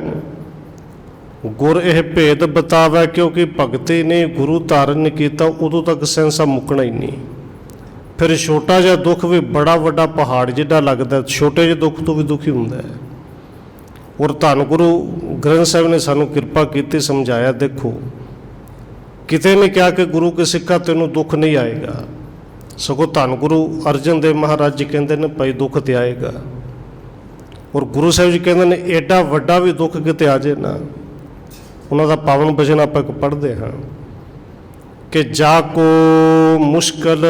ਗੁਰ ਇਹ ਭੇਦ ਬਤਾਵੈ। ਕਿਉਂਕਿ ਭਗਤੀ ਨੇ ਗੁਰੂ ਧਾਰਨ ਨਹੀਂ ਕੀਤਾ, ਉਦੋਂ ਤੱਕ ਸੰਸਾਰ ਮੁੱਕਣਾ ਹੀ ਨਹੀਂ। ਫਿਰ ਛੋਟਾ ਜਿਹਾ ਦੁੱਖ ਵੀ ਬੜਾ ਵੱਡਾ ਪਹਾੜ ਜਿੱਡਾ ਲੱਗਦਾ, ਛੋਟੇ ਜਿਹੇ ਦੁੱਖ ਤੋਂ ਵੀ ਦੁਖੀ ਹੁੰਦਾ ਹੈ। ਔਰ ਧੰਨ ਗੁਰੂ ਗ੍ਰੰਥ ਸਾਹਿਬ ਨੇ ਸਾਨੂੰ ਕਿਰਪਾ ਕੀਤੀ, ਸਮਝਾਇਆ। ਦੇਖੋ ਕਿਤੇ ਨਹੀਂ ਕਿਹਾ ਕਿ ਗੁਰੂ ਕੇ ਸਿੱਖਾ ਤੈਨੂੰ ਦੁੱਖ ਨਹੀਂ ਆਏਗਾ, ਸਗੋਂ ਧੰਨ ਗੁਰੂ ਅਰਜਨ ਦੇਵ ਮਹਾਰਾਜ ਜੀ ਕਹਿੰਦੇ ਨੇ ਭਾਈ ਦੁੱਖ ਤੇ ਆਏਗਾ। ਔਰ ਗੁਰੂ ਸਾਹਿਬ ਜੀ ਕਹਿੰਦੇ ਨੇ ਐਡਾ ਵੱਡਾ ਵੀ ਦੁੱਖ ਕਿਤੇ ਆ ਜਾਏ ਨਾ, ਉਹਨਾਂ ਦਾ ਪਾਵਨ ਬਚਨ ਆਪਾਂ ਇੱਕ ਪੜ੍ਹਦੇ ਹਾਂ ਕਿ ਜਾ ਕੋ ਮੁਸ਼ਕਲ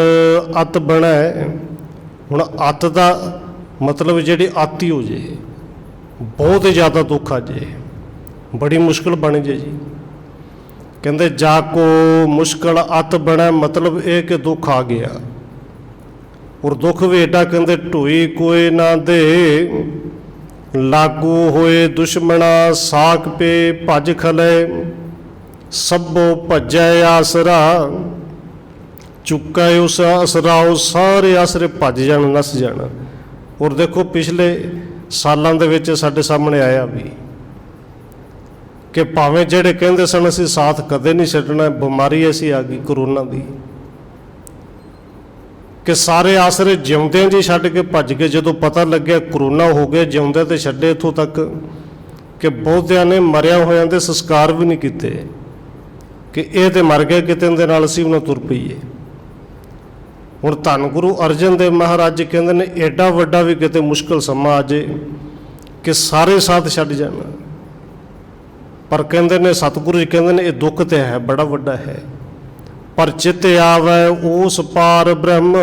ਅਤ ਬਣੈ। ਹੁਣ ਅਤ ਦਾ ਮਤਲਬ ਜਿਹੜੀ ਆਤੀ ਹੋ ਜੇ, ਬਹੁਤ ਜ਼ਿਆਦਾ ਦੁੱਖ ਆ ਜੇ, ਬੜੀ ਮੁਸ਼ਕਲ ਬਣ ਜੇ ਜੀ। ਕਹਿੰਦੇ ਜਾ ਕੋ ਮੁਸ਼ਕਲ ਅਤ ਬਣੈ, ਮਤਲਬ ਇਹ ਕਿ ਦੁੱਖ ਆ ਗਿਆ। ਔਰ ਦੁੱਖ ਵੀ ਏਡਾ, ਕਹਿੰਦੇ ਢੋਈ ਕੋਈ ਨਾ ਦੇ, ਲਾਗੂ ਹੋਏ ਦੁਸ਼ਮਣਾ ਸਾਕ ਪੇ ਭੱਜ ਖਲੇ, ਸਭੋ ਭੱਜੈ ਆਸਰਾ, ਚੁੱਕਾ ਉਸ ਆਸਰਾ, ਉਹ ਸਾਰੇ ਆਸਰੇ ਭੱਜ ਜਾਣ, ਨੱਸ ਜਾਣ। ਔਰ ਦੇਖੋ ਪਿਛਲੇ ਸਾਲਾਂ ਦੇ ਵਿੱਚ ਸਾਡੇ ਸਾਹਮਣੇ ਆਇਆ ਵੀ ਕਿ ਭਾਵੇਂ ਜਿਹੜੇ ਕਹਿੰਦੇ ਸਨ ਅਸੀਂ ਸਾਥ ਕਦੇ ਨਹੀਂ ਛੱਡਣਾ, ਬਿਮਾਰੀ ਐਸੀ ਆ ਗਈ ਕਰੋਨਾ ਦੀ ਕਿ ਸਾਰੇ ਆਸਰੇ ਜਿਉਂਦਿਆਂ ਜੀ ਛੱਡ ਕੇ ਭੱਜ ਗਏ। ਜਦੋਂ ਪਤਾ ਲੱਗਿਆ ਕਰੋਨਾ ਹੋ ਗਿਆ, ਜਿਉਂਦਿਆਂ ਤੇ ਛੱਡੇ, ਇੱਥੋਂ ਤੱਕ ਕਿ ਬਹੁਤਿਆਂ ਨੇ ਮਰਿਆ ਹੋਇਆਂ ਦੇ ਸੰਸਕਾਰ ਵੀ ਨਹੀਂ ਕੀਤੇ ਕਿ ਇਹ ਤੇ ਮਰ ਗਏ, ਕਿਤੇ ਦੇ ਨਾਲ ਅਸੀਂ ਉਹਨਾਂ ਤੁਰ ਪਈਏ। ਹੁਣ ਧੰਨ ਗੁਰੂ ਅਰਜਨ ਦੇਵ ਮਹਾਰਾਜ ਜੀ ਕਹਿੰਦੇ ਨੇ ਐਡਾ ਵੱਡਾ ਵੀ ਕਿਤੇ ਮੁਸ਼ਕਲ ਸਮਾਂ ਆ ਜੇ ਕਿ ਸਾਰੇ ਸਾਥ ਛੱਡ ਜਾਣ, ਪਰ ਕਹਿੰਦੇ ਨੇ ਸਤਿਗੁਰੂ ਜੀ ਕਹਿੰਦੇ ਨੇ ਇਹ ਦੁੱਖ ਤੇ ਹੈ, ਬੜਾ ਵੱਡਾ ਹੈ, ਪਰ ਚਿੱਤ ਆਵੈ ਉਸ ਪਾਰ ਬ੍ਰਹਮ,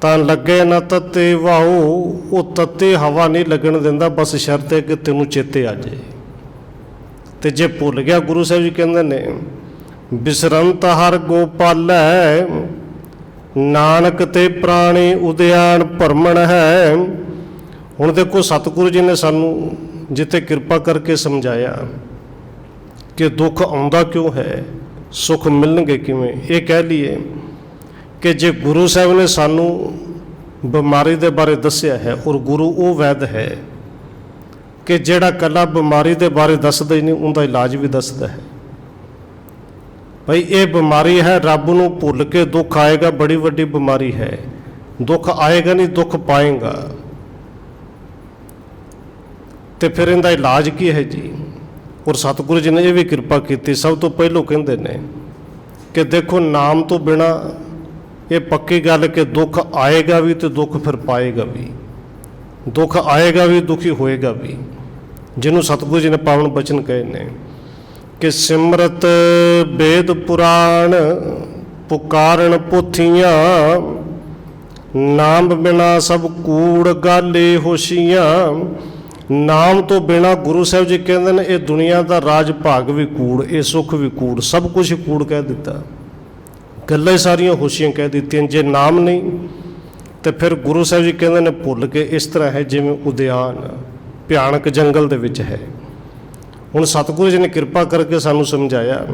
ਤਾਂ ਲੱਗੇ ਨਾ ਤੱਤੇ ਵਾਹੋ। ਉਹ ਤੱਤੇ ਹਵਾ ਨਹੀਂ ਲੱਗਣ ਦਿੰਦਾ, ਬਸ ਸ਼ਰਤ ਹੈ ਕਿ ਤੈਨੂੰ ਚੇਤੇ ਆ ਜਾਏ। ਤੇ ਜੇ ਭੁੱਲ ਗਿਆ, ਗੁਰੂ ਸਾਹਿਬ ਜੀ ਕਹਿੰਦੇ ਨੇ ਬਿਸਰੰਤ ਹਰ ਗੋਪਾਲੈ, ਨਾਨਕ ਤੇ ਪ੍ਰਾਣੀ ਉਦਿਆਨ ਭਰਮਣ ਹੈ। ਹੁਣ ਦੇਖੋ ਸਤਿਗੁਰੂ ਜੀ ਨੇ ਸਾਨੂੰ ਜਿੱਥੇ ਕਿਰਪਾ ਕਰਕੇ ਸਮਝਾਇਆ ਕਿ ਦੁੱਖ ਆਉਂਦਾ ਕਿਉਂ ਹੈ, ਸੁੱਖ ਮਿਲਣਗੇ ਕਿਵੇਂ। ਇਹ ਕਹਿ ਲਈਏ ਕਿ ਜੇ ਗੁਰੂ ਸਾਹਿਬ ਨੇ ਸਾਨੂੰ ਬਿਮਾਰੀ ਦੇ ਬਾਰੇ ਦੱਸਿਆ ਹੈ, ਔਰ ਗੁਰੂ ਉਹ ਵੈਦ ਹੈ ਕਿ ਜਿਹੜਾ ਇਕੱਲਾ ਬਿਮਾਰੀ ਦੇ ਬਾਰੇ ਦੱਸਦਾ ਹੀ ਨਹੀਂ, ਉਹਦਾ ਇਲਾਜ ਵੀ ਦੱਸਦਾ ਹੈ। ਭਾਈ ਇਹ ਬਿਮਾਰੀ ਹੈ, ਰੱਬ ਨੂੰ ਭੁੱਲ ਕੇ ਦੁੱਖ ਆਏਗਾ, ਬੜੀ ਵੱਡੀ ਬਿਮਾਰੀ ਹੈ। ਦੁੱਖ ਆਏਗਾ ਨਹੀਂ, ਦੁੱਖ ਪਾਏਗਾ। ਤੇ ਫਿਰ ਇਹਦਾ ਇਲਾਜ ਕੀ ਹੈ ਜੀ। ਔਰ ਸਤਿਗੁਰੂ ਜੀ ਨੇ ਇਹ ਵੀ ਕਿਰਪਾ ਕੀਤੀ। ਸਭ ਤੋਂ ਪਹਿਲੋਂ ਕਹਿੰਦੇ ਨੇ ਕਿ ਦੇਖੋ ਨਾਮ ਤੋਂ ਬਿਨਾ ਇਹ ਪੱਕੀ ਗੱਲ ਕਿ ਦੁੱਖ ਆਏਗਾ ਵੀ ਤੇ ਦੁੱਖ ਫਿਰ ਪਾਏਗਾ ਵੀ, ਦੁੱਖ ਆਏਗਾ ਵੀ, ਦੁਖੀ ਹੋਏਗਾ ਵੀ। ਜਿਹਨੂੰ ਸਤਿਗੁਰੂ ਜੀ ਨੇ ਪਾਵਨ ਬਚਨ ਕਹੇ ਨੇ ਕਿ ਸਿਮਰਤ ਵੇਦ ਪੁਰਾਣ, ਪੁਕਾਰਨ ਪੋਥੀਆਂ, ਨਾਮ ਬਿਨਾ ਸਭ ਕੂੜ ਗਾਲੇ ਹੋਸ਼ੀਆਂ। ਨਾਮ ਤੋਂ ਬਿਨਾ ਗੁਰੂ ਸਾਹਿਬ ਜੀ ਕਹਿੰਦੇ ਨੇ ਇਹ ਦੁਨੀਆ ਦਾ ਰਾਜ ਭਾਗ ਵੀ ਕੂੜ, ਇਹ ਸੁੱਖ ਵੀ ਕੂੜ, ਸਭ ਕੁਝ ਕੂੜ ਕਹਿ ਦਿੱਤਾ, ਗੱਲਾਂ ਸਾਰੀਆਂ ਹੋਸ਼ੀਆਂ ਕਹਿ ਦਿੱਤੀਆਂ। ਜੇ ਨਾਮ ਨਹੀਂ ਤੇ ਫਿਰ ਗੁਰੂ ਸਾਹਿਬ ਜੀ ਕਹਿੰਦੇ ਨੇ ਭੁੱਲ ਕੇ ਇਸ ਤਰ੍ਹਾਂ ਹੈ ਜਿਵੇਂ ਉਦਿਆਨ ਭਿਆਨਕ ਜੰਗਲ ਦੇ ਵਿੱਚ ਹੈ। ਹੁਣ ਸਤਿਗੁਰੂ ਜੀ ਨੇ ਕਿਰਪਾ ਕਰਕੇ ਸਾਨੂੰ ਸਮਝਾਇਆ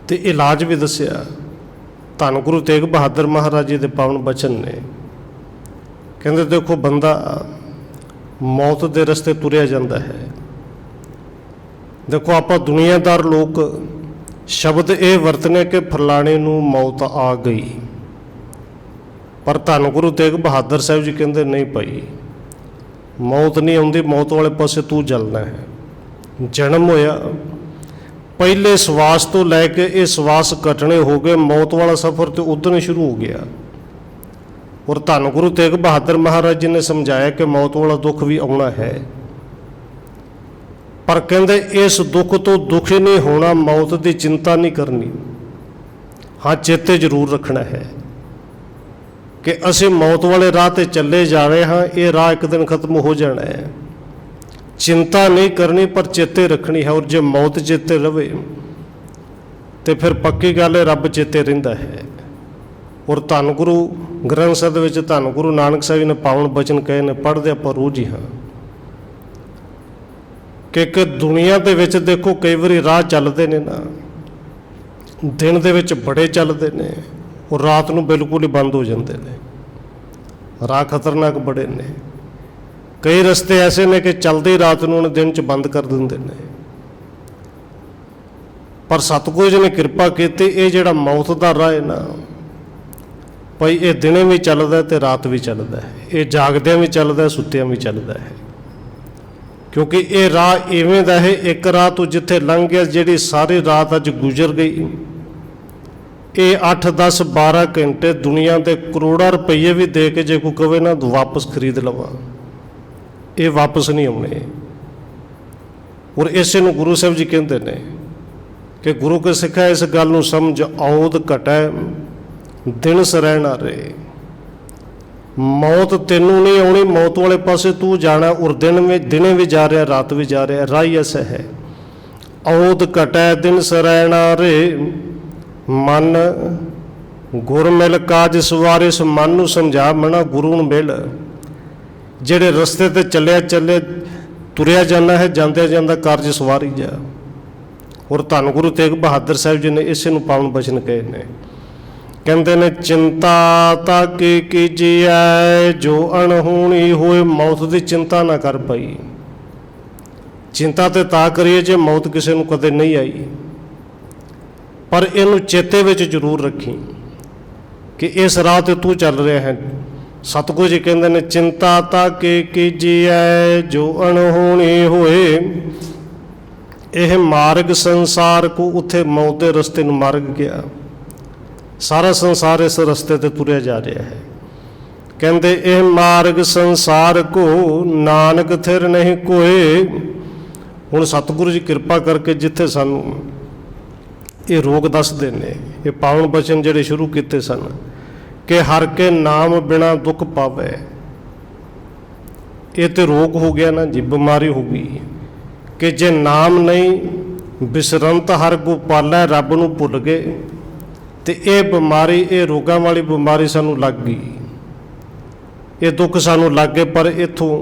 ਤੇ ਇਲਾਜ ਵੀ ਦੱਸਿਆ। ਧੰਨ ਗੁਰੂ ਤੇਗ ਬਹਾਦਰ ਮਹਾਰਾਜ ਜੀ ਦੇ ਪਾਵਨ ਬਚਨ ਨੇ। ਕਹਿੰਦੇ ਦੇਖੋ ਬੰਦਾ ਮੌਤ ਦੇ ਰਸਤੇ ਤੁਰਿਆ ਜਾਂਦਾ ਹੈ। ਦੇਖੋ ਆਪਾਂ ਦੁਨੀਆਦਾਰ ਲੋਕ ਸ਼ਬਦ ਇਹ ਵਰਤਨੇ ਕਿ ਫਲਾਣੇ ਨੂੰ ਮੌਤ ਆ ਗਈ, ਪਰ ਧੰਨ ਗੁਰੂ ਤੇਗ ਬਹਾਦਰ ਸਾਹਿਬ ਜੀ ਕਹਿੰਦੇ ਨਹੀਂ ਭਾਈ, ਮੌਤ ਨਹੀਂ ਆਉਂਦੀ, ਮੌਤ ਵਾਲੇ ਪਾਸੇ ਤੂੰ ਚੱਲਣਾ ਹੈ। ਜਨਮ ਹੋਇਆ, ਪਹਿਲੇ ਸਵਾਸ ਤੋਂ ਲੈ ਕੇ ਇਹ ਸਵਾਸ ਕੱਟਣੇ ਹੋ ਗਏ, ਮੌਤ ਵਾਲਾ ਸਫ਼ਰ ਤੇ ਉਦੋਂ ਹੀ ਸ਼ੁਰੂ ਹੋ ਗਿਆ। ਔਰ ਧੰਨ ਗੁਰੂ ਤੇਗ ਬਹਾਦਰ ਮਹਾਰਾਜ ਜੀ ਨੇ ਸਮਝਾਇਆ ਕਿ ਮੌਤ ਵਾਲਾ ਦੁੱਖ ਵੀ ਆਉਣਾ ਹੈ, ਪਰ ਕਹਿੰਦੇ ਇਸ ਦੁੱਖ ਤੋਂ ਦੁਖੀ ਨਹੀਂ ਹੋਣਾ, ਮੌਤ ਦੀ ਚਿੰਤਾ ਨਹੀਂ ਕਰਨੀ। ਹਾਂ ਚੇਤੇ ਜ਼ਰੂਰ ਰੱਖਣਾ ਹੈ ਕਿ ਅਸੀਂ ਮੌਤ ਵਾਲੇ ਰਾਹ ਤੇ ਚੱਲੇ ਜਾ ਰਹੇ ਹਾਂ, ਇਹ ਰਾਹ ਇੱਕ ਦਿਨ ਖਤਮ ਹੋ ਜਾਣਾ ਹੈ। ਚਿੰਤਾ ਨਹੀਂ ਕਰਨੀ, ਪਰ ਚੇਤੇ ਰੱਖਣੀ ਹੈ। ਔਰ ਜੇ ਮੌਤ ਚੇਤੇ ਰਵੇ ਤੇ ਫਿਰ ਪੱਕੀ ਗੱਲ ਹੈ ਰੱਬ ਚੇਤੇ ਰਹਿੰਦਾ ਹੈ। ਔਰ ਧੰਨ ਗੁਰੂ ਗ੍ਰੰਥ ਸਾਹਿਬ ਦੇ ਵਿੱਚ ਧੰਨ ਗੁਰੂ ਨਾਨਕ ਸਾਹਿਬ ਜੀ ਨੇ ਪਾਵਨ ਬਚਨ ਕਹੇ ਨੇ, ਪੜ੍ਹਦੇ ਆਪਾਂ ਰੋਜ਼ ਹੀ ਹਾਂ ਕਿ ਦੁਨੀਆ ਦੇ ਵਿੱਚ ਦੇਖੋ ਕਈ ਵਾਰੀ ਰਾਹ ਚੱਲਦੇ ਨੇ ਨਾ, ਦਿਨ ਦੇ ਵਿੱਚ ਬੜੇ ਚੱਲਦੇ ਨੇ, ਔਰ ਰਾਤ ਨੂੰ ਬਿਲਕੁਲ ਹੀ ਬੰਦ ਹੋ ਜਾਂਦੇ ਨੇ। ਰਾਹ ਖਤਰਨਾਕ ਬੜੇ ਨੇ। ਕਈ ਰਸਤੇ ਐਸੇ ਨੇ ਕਿ ਚੱਲਦੇ ਹੀ ਰਾਤ ਨੂੰ ਉਹਨੇ ਦਿਨ 'ਚ ਬੰਦ ਕਰ ਦਿੰਦੇ ਨੇ। ਪਰ ਸਤਿਗੁਰੂ ਜੀ ਨੇ ਕਿਰਪਾ ਕੀਤੀ, ਇਹ ਜਿਹੜਾ ਮੌਤ ਦਾ ਰਾਹ ਹੈ ਨਾ ਭਾਈ, ਇਹ ਦਿਨੇ ਵੀ ਚੱਲਦਾ ਤੇ ਰਾਤ ਵੀ ਚੱਲਦਾ ਹੈ, ਇਹ ਜਾਗਦਿਆਂ ਵੀ ਚੱਲਦਾ, ਸੁੱਤਿਆਂ ਵੀ ਚੱਲਦਾ ਹੈ। क्योंकि ये राह इवें दा है, एक राह तो जिथे लंघ गया, जिहड़ी सारी रात अज गुजर गई, ये 8 10 12 घंटे दुनिया के करोड़ों रुपये भी दे के जे कोई कहे ना वापस खरीद लवा, ये वापस नहीं आने। और इसे नूं गुरु साहब जी कहते हैं कि गुरु के सिखा इस गल नूं समझ, औद घटै दिन सरैण रहे। मौत तेनों नहीं आनी, मौत वाले पासे तू जाना, और दिने भी जा रहा, रात भी जा रहा, राही ऐसा है। औद घटै दिन सरैण रे, मन गुर मिल काज सवारे। इस मन नूं समझा, मना गुरु नूं मिल। जेड़े रस्ते ते चलिया चले तुरिया जाना है, जांदे जांदा कारज सवारी जा। और धन गुरु तेग बहादुर साहब जी ने इसे नूं पावन बचन कहे ने, कहते ने चिंता ताकि कीजिए जो अणहोनी होए। मौत की चिंता ना कर पाई, चिंता तो ता करिए जे मौत किसी नूं कदे नहीं आई, पर इनू चेते विच जरूर रखी कि इस राह ते तू चल रहा है। सतगुरु जी कहते ने चिंता ताकि कीजिए जो अणहोनी होए। यह मार्ग संसार को, उत्थे मौत के रस्ते नूं मार्ग गया, सारा संसार इस रस्ते ते तुरिया जा रहा है। कहते यह मार्ग संसार को नानक थिर नहीं कोए। हुण सतगुरु जी कृपा करके जिथे सानू ये रोग दसदे ने, ये पावन बचन जिहड़े शुरू किए सन कि हर के नाम बिना दुख पावे, ये तो रोग हो गया ना जी, बीमारी हो गई कि जे नाम नहीं बिसरंत हर गोपाला, रब नूं भुल गए, तो ये बीमारी, ये रोगां वाली बीमारी सानू लग गई, ये दुख सानू लग गए। पर इत्थों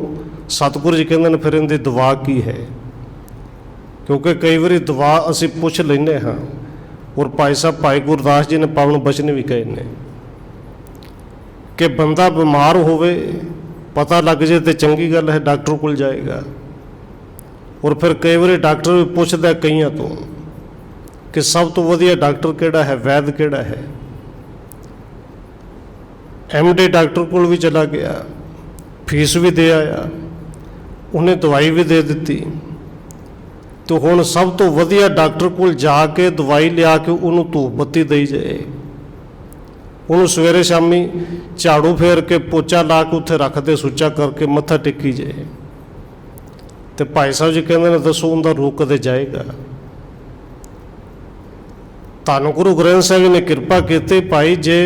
सतगुरु जी कहते हैं फिर इनकी दवा की है, क्योंकि कई बार दवा असी पुछ लेने हाँ। और भाई साहब भाई गुरदास जी ने पावन बचन भी कहे ने कि बंदा बीमार होवे, पता लग जाए तो चंगी गल है, डॉक्टर कोल जाएगा। और फिर कई बार डॉक्टर भी पूछता कईयां तो कि सब तो वधिया डॉक्टर किहड़ा है, वैद किहड़ा है। MD डॉक्टर कोल भी चला गया, फीस भी दे आया, उन्हें दवाई भी दे दी, तो हुण सब तो वधिया डॉक्टर कोल जाके दवाई लिया के उन्होंने धूप बत्ती दई जाए, उन्होंने सवेरे शामी झाड़ू फेर के पोचा ला के उत्थे रख दे, सुच्चा करके मत्था टेकी जाए। तो भाई साहब जी कहते हैं दसो उनका रोग कदे जाएगा। धन गुरु ग्रंथ साहब जी ने कृपा की, भाई जे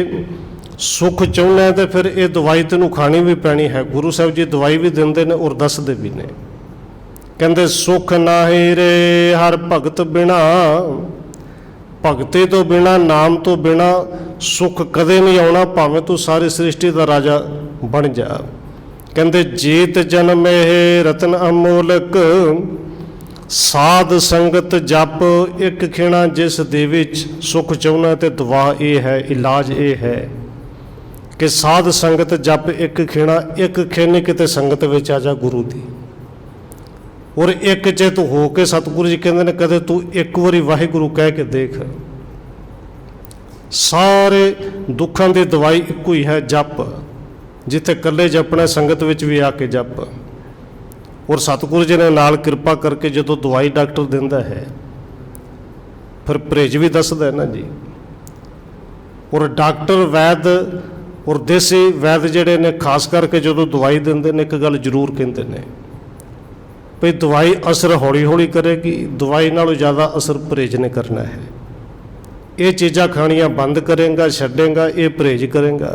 सुख चाहना है तो फिर ये दवाई तेनों खानी भी पैनी है। गुरु साहब जी दवाई भी देंदे ने और दसदे भी ने, कहते सुख नाहि रे हर भगत बिना, भगती तो बिना, नाम तो बिना सुख कदे नहीं आना, भावें तू सारी सृष्टि का राजा बन जा। कहते जीत जन्म है रतन अमोलक, साध संगत जप एक खिणा जिस दे विच। सुख चाहना तो दवा ये है, इलाज ये है कि साध संगत जप एक खिणा, एक खिणी किते संगत विच आ जा गुरु दी, और एक चे तू हो के। सतगुरु जी कहते हैं कदे तू एक बारी वाहिगुरु कह के देख, सारे दुखों की दवाई इको ही है, जप। जिथे कले जपना संगत विच भी आके जप। और सतगुरु जी ने नाल कृपा करके जो दवाई डॉक्टर दिंदा है फिर परहेज भी दसदा है ना जी। और डॉक्टर वैद और देसी वैद जिहड़े ने खास करके जो दवाई दिंदे ने एक गल जरूर कहते हैं भाई दवाई असर हौली हौली करेगी, दवाई नालों ज़्यादा असर परहेज ने करना है। ये चीज़ां खानियां बंद करेगा, छड्डेगा, ये परहेज करेगा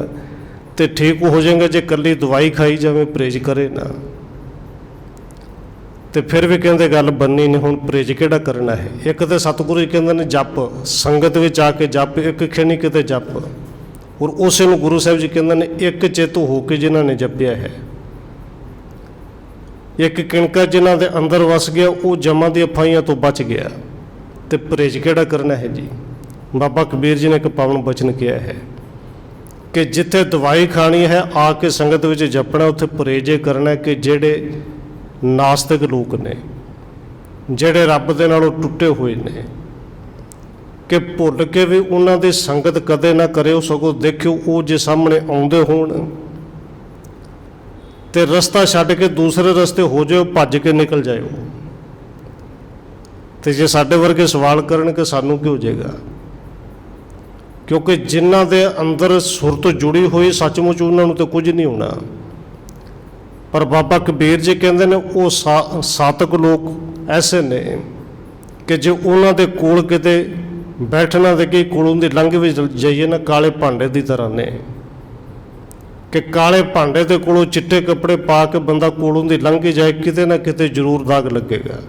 तो ठीक हो जाएगा। जे कल्ली दवाई खाई जाए परहेज करे ना तो फिर भी कहते गल बननी नहीं। हुण परहेज किहड़ा करना है? एक तो सतगुरु जी कहते हैं जप, संगत में आके जप, एक खिणी किते जप। और उस गुरु साहब जी कहते हैं एक चेतु हो के जिन्होंने जपिया है, एक किणका जिन्हों के अंदर वस गया वो जमा दी अफाइयां तो बच गया। तो परहेज किहड़ा करना है जी? बाबा कबीर जी ने एक पावन बचन किया है कि जिथे दवाई खानी है आके संगत में जपना, उत्थे परहेज करना है। कि जेड़े नास्तिक लोग ने, जेड़े रब दे नालों टुटे हुए ने, कि भुल के भी उन्हां दी संगत कदे ना करिओ, सगों देखियो वो जे सामने आउंदे होण ਤੇ ਰਸਤਾ ਛੱਡ ਕੇ ਦੂਸਰੇ ਰਸਤੇ ਹੋ ਜਾਓ, ਭੱਜ ਕੇ ਨਿਕਲ ਜਾਇਓ। ਤੇ ਜੇ ਸਾਡੇ ਵਰਗੇ ਸਵਾਲ ਕਰਨ ਕਿ ਸਾਨੂੰ ਕੀ ਹੋ ਜਾਏਗਾ, ਕਿਉਂਕਿ ਜਿਨ੍ਹਾਂ ਦੇ ਅੰਦਰ ਸੁਰਤ ਜੁੜੀ ਹੋਈ ਸੱਚਮੁੱਚ ਉਹਨਾਂ ਨੂੰ ਤਾਂ ਕੁਝ ਨਹੀਂ ਹੋਣਾ। ਪਰ ਬਾਬਾ ਕਬੀਰ ਜੀ ਕਹਿੰਦੇ ਨੇ ਉਹ ਸਾਤਕ ਲੋਕ ਐਸੇ ਨੇ ਕਿ ਜੇ ਉਹਨਾਂ ਦੇ ਕੋਲ ਕਿਤੇ ਬੈਠਣਾ ਤੇ ਕਿ ਕੋਲੋਂ ਦੀ ਲੰਘ ਵੀ ਜਾਈਏ ਨਾ, ਕਾਲੇ ਭਾਂਡੇ ਦੀ ਤਰ੍ਹਾਂ ਨੇ ਕਿ ਕਾਲੇ ਭਾਂਡੇ ਦੇ ਕੋਲੋਂ ਚਿੱਟੇ ਕੱਪੜੇ ਪਾ ਕੇ ਬੰਦਾ ਕੋਲੋਂ ਦੀ ਲੰਘ ਜਾਏ, ਕਿਤੇ ਨਾ ਕਿਤੇ ਜ਼ਰੂਰ ਦਾਗ ਲੱਗੇਗਾ।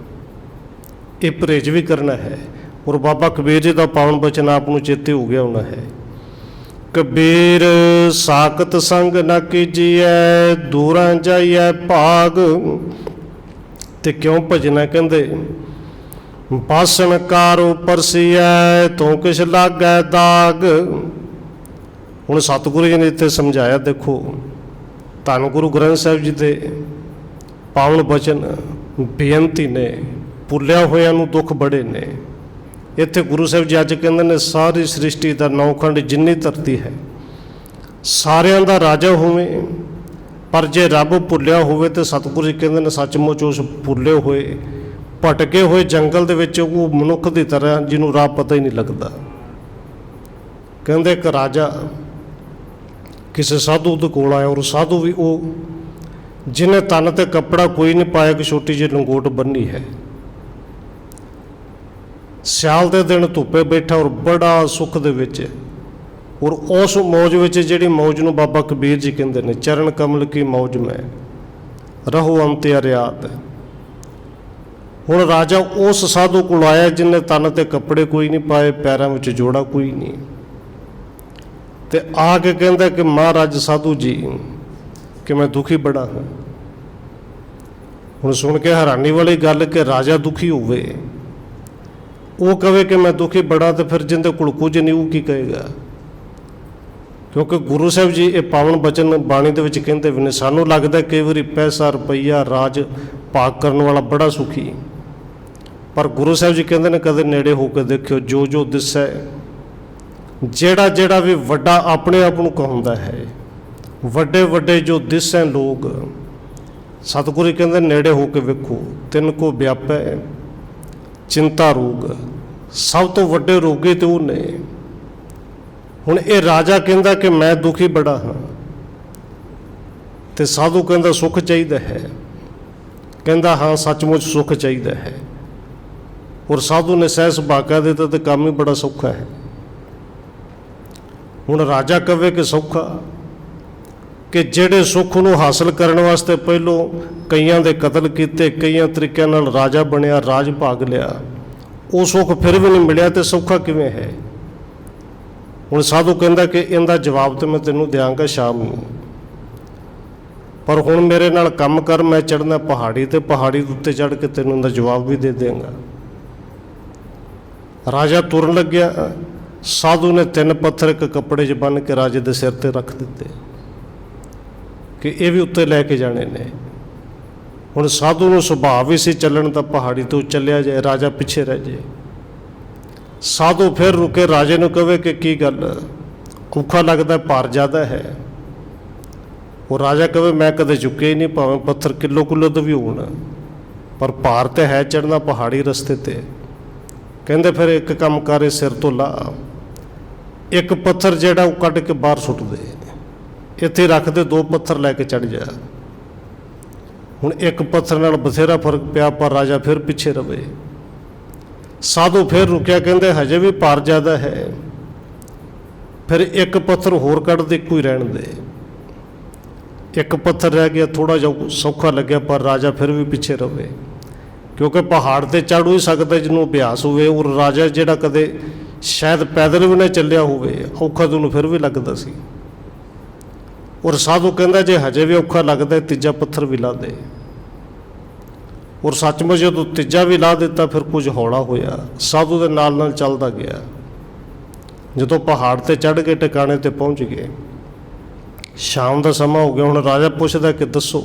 ਇਹ ਪਰਹੇਜ਼ ਵੀ ਕਰਨਾ ਹੈ। ਔਰ ਬਾਬਾ ਕਬੀਰ ਜੀ ਦਾ ਪਾਵਨ ਬਚਨ ਆਪ ਨੂੰ ਚੇਤੇ ਹੋ ਗਿਆ ਹੋਣਾ ਹੈ, ਕਬੀਰ ਸਾਖਤ ਸੰਗ ਨਾ ਕੀਜੀਐ, ਦੂਰਾਂ ਜਾਈਐ ਭਾਗ। ਤੇ ਕਿਉਂ ਭਜਨਾ, ਕਹਿੰਦੇ ਬਾਸਣ ਕਾਰੋ ਪਰਸੀਐ, ਤੂੰ ਕਿਛ ਲਾਗੈ ਦਾਗ। ਹੁਣ ਸਤਿਗੁਰੂ ਜੀ ਨੇ ਇੱਥੇ ਸਮਝਾਇਆ, ਦੇਖੋ ਧੰਨ ਗੁਰੂ ਗ੍ਰੰਥ ਸਾਹਿਬ ਜੀ ਦੇ ਪਾਵਨ ਬਚਨ ਬੇਨਤੀ ਨੇ, ਭੁੱਲਿਆ ਹੋਇਆਂ ਨੂੰ ਦੁੱਖ ਬੜੇ ਨੇ। ਇੱਥੇ ਗੁਰੂ ਸਾਹਿਬ ਜੀ ਅੱਜ ਕਹਿੰਦੇ ਨੇ ਸਾਰੀ ਸ੍ਰਿਸ਼ਟੀ ਦਾ ਨੌਖੰਡ ਜਿੰਨੀ ਧਰਤੀ ਹੈ ਸਾਰਿਆਂ ਦਾ ਰਾਜਾ ਹੋਵੇ, ਪਰ ਜੇ ਰੱਬ ਭੁੱਲਿਆ ਹੋਵੇ ਤੇ ਸਤਿਗੁਰੂ ਜੀ ਕਹਿੰਦੇ ਨੇ ਸੱਚਮੁੱਚ ਉਸ ਭੁੱਲੇ ਹੋਏ ਭਟਕੇ ਹੋਏ ਜੰਗਲ ਦੇ ਵਿੱਚ ਉਹ ਮਨੁੱਖ ਦੀ ਤਰ੍ਹਾਂ ਜਿਹਨੂੰ ਰਾਹ ਪਤਾ ਹੀ ਨਹੀਂ ਲੱਗਦਾ। ਕਹਿੰਦੇ ਇੱਕ ਰਾਜਾ ਕਿਸੇ ਸਾਧੂ ਦੇ ਕੋਲ ਆਇਆ, ਔਰ ਸਾਧੂ ਵੀ ਉਹ ਜਿਹਨੇ ਤਨ ਤੇ ਕੱਪੜਾ ਕੋਈ ਨਹੀਂ ਪਾਇਆ, ਇੱਕ ਛੋਟੀ ਜਿਹੀ ਲੰਗੋਟ ਬੰਨੀ ਹੈ। ਸਿਆਲ ਦੇ ਦਿਨ ਧੁੱਪੇ ਬੈਠਾ ਔਰ ਬੜਾ ਸੁੱਖ ਦੇ ਵਿੱਚ, ਔਰ ਉਸ ਮੌਜ ਵਿੱਚ ਜਿਹੜੀ ਮੌਜ ਨੂੰ ਬਾਬਾ ਕਬੀਰ ਜੀ ਕਹਿੰਦੇ ਨੇ ਚਰਨ ਕਮਲ ਕੀ ਮੌਜ ਮੈਂ ਰਹੋ ਅੰਤ ਅਰਿਆਤ। ਹੁਣ ਰਾਜਾ ਉਸ ਸਾਧੂ ਕੋਲ ਆਇਆ ਜਿਹਨੇ ਤਨ ਤੇ ਕੱਪੜੇ ਕੋਈ ਨਹੀਂ ਪਾਏ, ਪੈਰਾਂ ਵਿੱਚ ਜੋੜਾ ਕੋਈ ਨਹੀਂ, ਤੇ ਆ ਕੇ ਕਹਿੰਦਾ ਕਿ ਮਹਾਰਾਜ ਸਾਧੂ ਜੀ ਕਿ ਮੈਂ ਦੁਖੀ ਬੜਾ ਹਾਂ। ਹੁਣ ਸੁਣ ਕੇ ਹੈਰਾਨੀ ਵਾਲੀ ਗੱਲ ਕਿ ਰਾਜਾ ਦੁਖੀ ਹੋਵੇ, ਉਹ ਕਹੇ ਕਿ ਮੈਂ ਦੁਖੀ ਬੜਾ, ਤੇ ਫਿਰ ਜਿੰਦੇ ਕੋਲ ਕੁਝ ਨਹੀਂ ਉਹ ਕੀ ਕਹੇਗਾ। ਕਿਉਂਕਿ ਗੁਰੂ ਸਾਹਿਬ ਜੀ ਇਹ ਪਾਵਨ ਬਚਨ ਬਾਣੀ ਦੇ ਵਿੱਚ ਕਹਿੰਦੇ ਵੀ ਨੇ। ਸਾਨੂੰ ਲੱਗਦਾ ਕਈ ਵਾਰੀ ਪੈਸਾ ਰੁਪਈਆ ਰਾਜ ਭਾਗ ਕਰਨ ਵਾਲਾ ਬੜਾ ਸੁਖੀ, ਪਰ ਗੁਰੂ ਸਾਹਿਬ ਜੀ ਕਹਿੰਦੇ ਨੇ ਕਦੇ ਨੇੜੇ ਹੋ ਕੇ ਦੇਖਿਓ, ਜੋ ਜੋ ਦਿਸੈ ਜਿਹੜਾ ਜਿਹੜਾ ਵੀ ਵੱਡਾ ਆਪਣੇ ਆਪ ਨੂੰ ਕਹਾਉਂਦਾ ਹੈ, ਵੱਡੇ ਵੱਡੇ ਜੋ ਦਿਸੈ ਲੋਕ, ਸਤਿਗੁਰੂ ਕਹਿੰਦੇ ਨੇੜੇ ਹੋ ਕੇ ਵੇਖੋ, ਤਿੰਨ ਕੋ ਵਿਆਪੈ ਚਿੰਤਾ ਰੋਗ, ਸਭ ਤੋਂ ਵੱਡੇ ਰੋਗੀ ਤੇ ਉਹ ਨੇ। ਹੁਣ ਇਹ ਰਾਜਾ ਕਹਿੰਦਾ ਕਿ ਮੈਂ ਦੁਖੀ ਬੜਾ ਹਾਂ, ਤੇ ਸਾਧੂ ਕਹਿੰਦਾ ਸੁੱਖ ਚਾਹੀਦਾ ਹੈ। ਕਹਿੰਦਾ ਹਾਂ ਸੱਚਮੁੱਚ ਸੁੱਖ ਚਾਹੀਦਾ ਹੈ। ਔਰ ਸਾਧੂ ਨੇ ਸਹਿ ਸੁਭਾਅ ਕਹਿ ਦਿੱਤਾ ਤੇ ਕੰਮ ਹੀ ਬੜਾ ਸੌਖਾ ਹੈ। ਹੁਣ ਰਾਜਾ ਕਹੇ ਕਿ ਸੌਖਾ, ਕਿ ਜਿਹੜੇ ਸੁੱਖ ਨੂੰ ਹਾਸਲ ਕਰਨ ਵਾਸਤੇ ਪਹਿਲੋਂ ਕਈਆਂ ਦੇ ਕਤਲ ਕੀਤੇ, ਕਈਆਂ ਤਰੀਕਿਆਂ ਨਾਲ ਰਾਜਾ ਬਣਿਆ, ਰਾਜ ਭਾਗ ਲਿਆ, ਉਹ ਸੁੱਖ ਫਿਰ ਵੀ ਨਹੀਂ ਮਿਲਿਆ, ਤੇ ਸੌਖਾ ਕਿਵੇਂ ਹੈ। ਹੁਣ ਸਾਧੂ ਕਹਿੰਦਾ ਕਿ ਇਹਦਾ ਜਵਾਬ ਤਾਂ ਮੈਂ ਤੈਨੂੰ ਦਿਆਂਗਾ ਸ਼ਾਮ ਨੂੰ, ਪਰ ਹੁਣ ਮੇਰੇ ਨਾਲ ਕੰਮ ਕਰ, ਮੈਂ ਚੜ੍ਹਨਾ ਪਹਾੜੀ, ਤੇ ਪਹਾੜੀ ਦੇ ਉੱਤੇ ਚੜ੍ਹ ਕੇ ਤੈਨੂੰ ਇਹਦਾ ਜਵਾਬ ਵੀ ਦੇ ਦਿਆਂਗਾ। ਰਾਜਾ ਤੁਰਨ ਲੱਗਿਆ, ਸਾਧੂ ਨੇ 3 ਪੱਥਰ ਇੱਕ ਕੱਪੜੇ 'ਚ ਬੰਨ੍ਹ ਕੇ ਰਾਜੇ ਦੇ ਸਿਰ ਤੇ ਰੱਖ ਦਿੱਤੇ ਕਿ ਇਹ ਵੀ ਉੱਤੇ ਲੈ ਕੇ ਜਾਣੇ ਨੇ। ਹੁਣ ਸਾਧੂ ਨੂੰ ਸੁਭਾਅ ਵੀ ਸੀ ਚੱਲਣ ਦਾ, ਪਹਾੜੀ ਤੋਂ ਚੱਲਿਆ ਜਾਏ, ਰਾਜਾ ਪਿੱਛੇ ਰਹਿ ਜਾਏ। ਸਾਧੂ ਫਿਰ ਰੁਕੇ, ਰਾਜੇ ਨੂੰ ਕਹੇ ਕਿ ਕੀ ਗੱਲ ਔਖਾ ਲੱਗਦਾ, ਭਾਰ ਜ਼ਿਆਦਾ ਹੈ। ਉਹ ਰਾਜਾ ਕਹੇ ਮੈਂ ਕਦੇ ਚੁੱਕਿਆ ਹੀ ਨਹੀਂ, ਭਾਵੇਂ ਪੱਥਰ ਕਿਲੋ ਦਾ ਵੀ ਹੋਣ, ਪਰ ਭਾਰ ਤੇ ਹੈ ਚੜ੍ਹਨਾ ਪਹਾੜੀ ਰਸਤੇ ਤੇ। ਕਹਿੰਦੇ ਫਿਰ ਇੱਕ ਕੰਮ ਕਰ, ਸਿਰ ਤੋਂ ਲਾ, ਇੱਕ ਪੱਥਰ ਜਿਹੜਾ ਉਹ ਕੱਢ ਕੇ ਬਾਹਰ ਸੁੱਟ ਦੇ, ਇੱਥੇ ਰੱਖ ਦੇ, 2 ਪੱਥਰ ਲੈ ਕੇ ਚੜ੍ਹ ਜਾ। ਹੁਣ ਇੱਕ ਪੱਥਰ ਨਾਲ ਬਥੇਰਾ ਫਰਕ ਪਿਆ, ਪਰ ਰਾਜਾ ਫਿਰ ਪਿੱਛੇ ਰਵੇ। ਸਾਧੂ ਫਿਰ ਰੁਕਿਆ, ਕਹਿੰਦੇ ਹਜੇ ਵੀ ਭਾਰ ਜ਼ਿਆਦਾ ਹੈ, ਫਿਰ ਇੱਕ ਪੱਥਰ ਹੋਰ ਕੱਢ ਦੇ, ਇੱਕੋ ਹੀ ਰਹਿਣ ਦੇ। ਇੱਕ ਪੱਥਰ ਰਹਿ ਗਿਆ, ਥੋੜ੍ਹਾ ਜਿਹਾ ਸੌਖਾ ਲੱਗਿਆ, ਪਰ ਰਾਜਾ ਫਿਰ ਵੀ ਪਿੱਛੇ ਰਵੇ, ਕਿਉਂਕਿ ਪਹਾੜ ਤੇ ਚੜ੍ਹ ਹੀ ਸਕਦਾ ਜਿਹਨੂੰ ਅਭਿਆਸ ਹੋਵੇ। ਔਰ ਰਾਜਾ ਜਿਹੜਾ ਕਦੇ ਸ਼ਾਇਦ ਪੈਦਲ ਵੀ ਨਾ ਚੱਲਿਆ ਹੋਵੇ, ਔਖਾ ਤਾਂ ਉਹਨੂੰ ਫਿਰ ਵੀ ਲੱਗਦਾ ਸੀ। ਔਰ ਸਾਧੂ ਕਹਿੰਦਾ ਜੇ ਹਜੇ ਵੀ ਔਖਾ ਲੱਗਦਾ, ਤੀਜਾ ਪੱਥਰ ਵੀ ਲਾ ਦੇ। ਔਰ ਸੱਚਮੁੱਚ ਜਦੋਂ ਤੀਜਾ ਵੀ ਲਾ ਦਿੱਤਾ, ਫਿਰ ਕੁਝ ਹੌਲਾ ਹੋਇਆ, ਸਾਧੂ ਦੇ ਨਾਲ ਨਾਲ ਚੱਲਦਾ ਗਿਆ। ਜਦੋਂ ਪਹਾੜ ਤੇ ਚੜ੍ਹ ਕੇ ਟਿਕਾਣੇ ਤੇ ਪਹੁੰਚ ਗਏ, ਸ਼ਾਮ ਦਾ ਸਮਾਂ ਹੋ ਗਿਆ। ਹੁਣ ਰਾਜਾ ਪੁੱਛਦਾ ਕਿ ਦੱਸੋ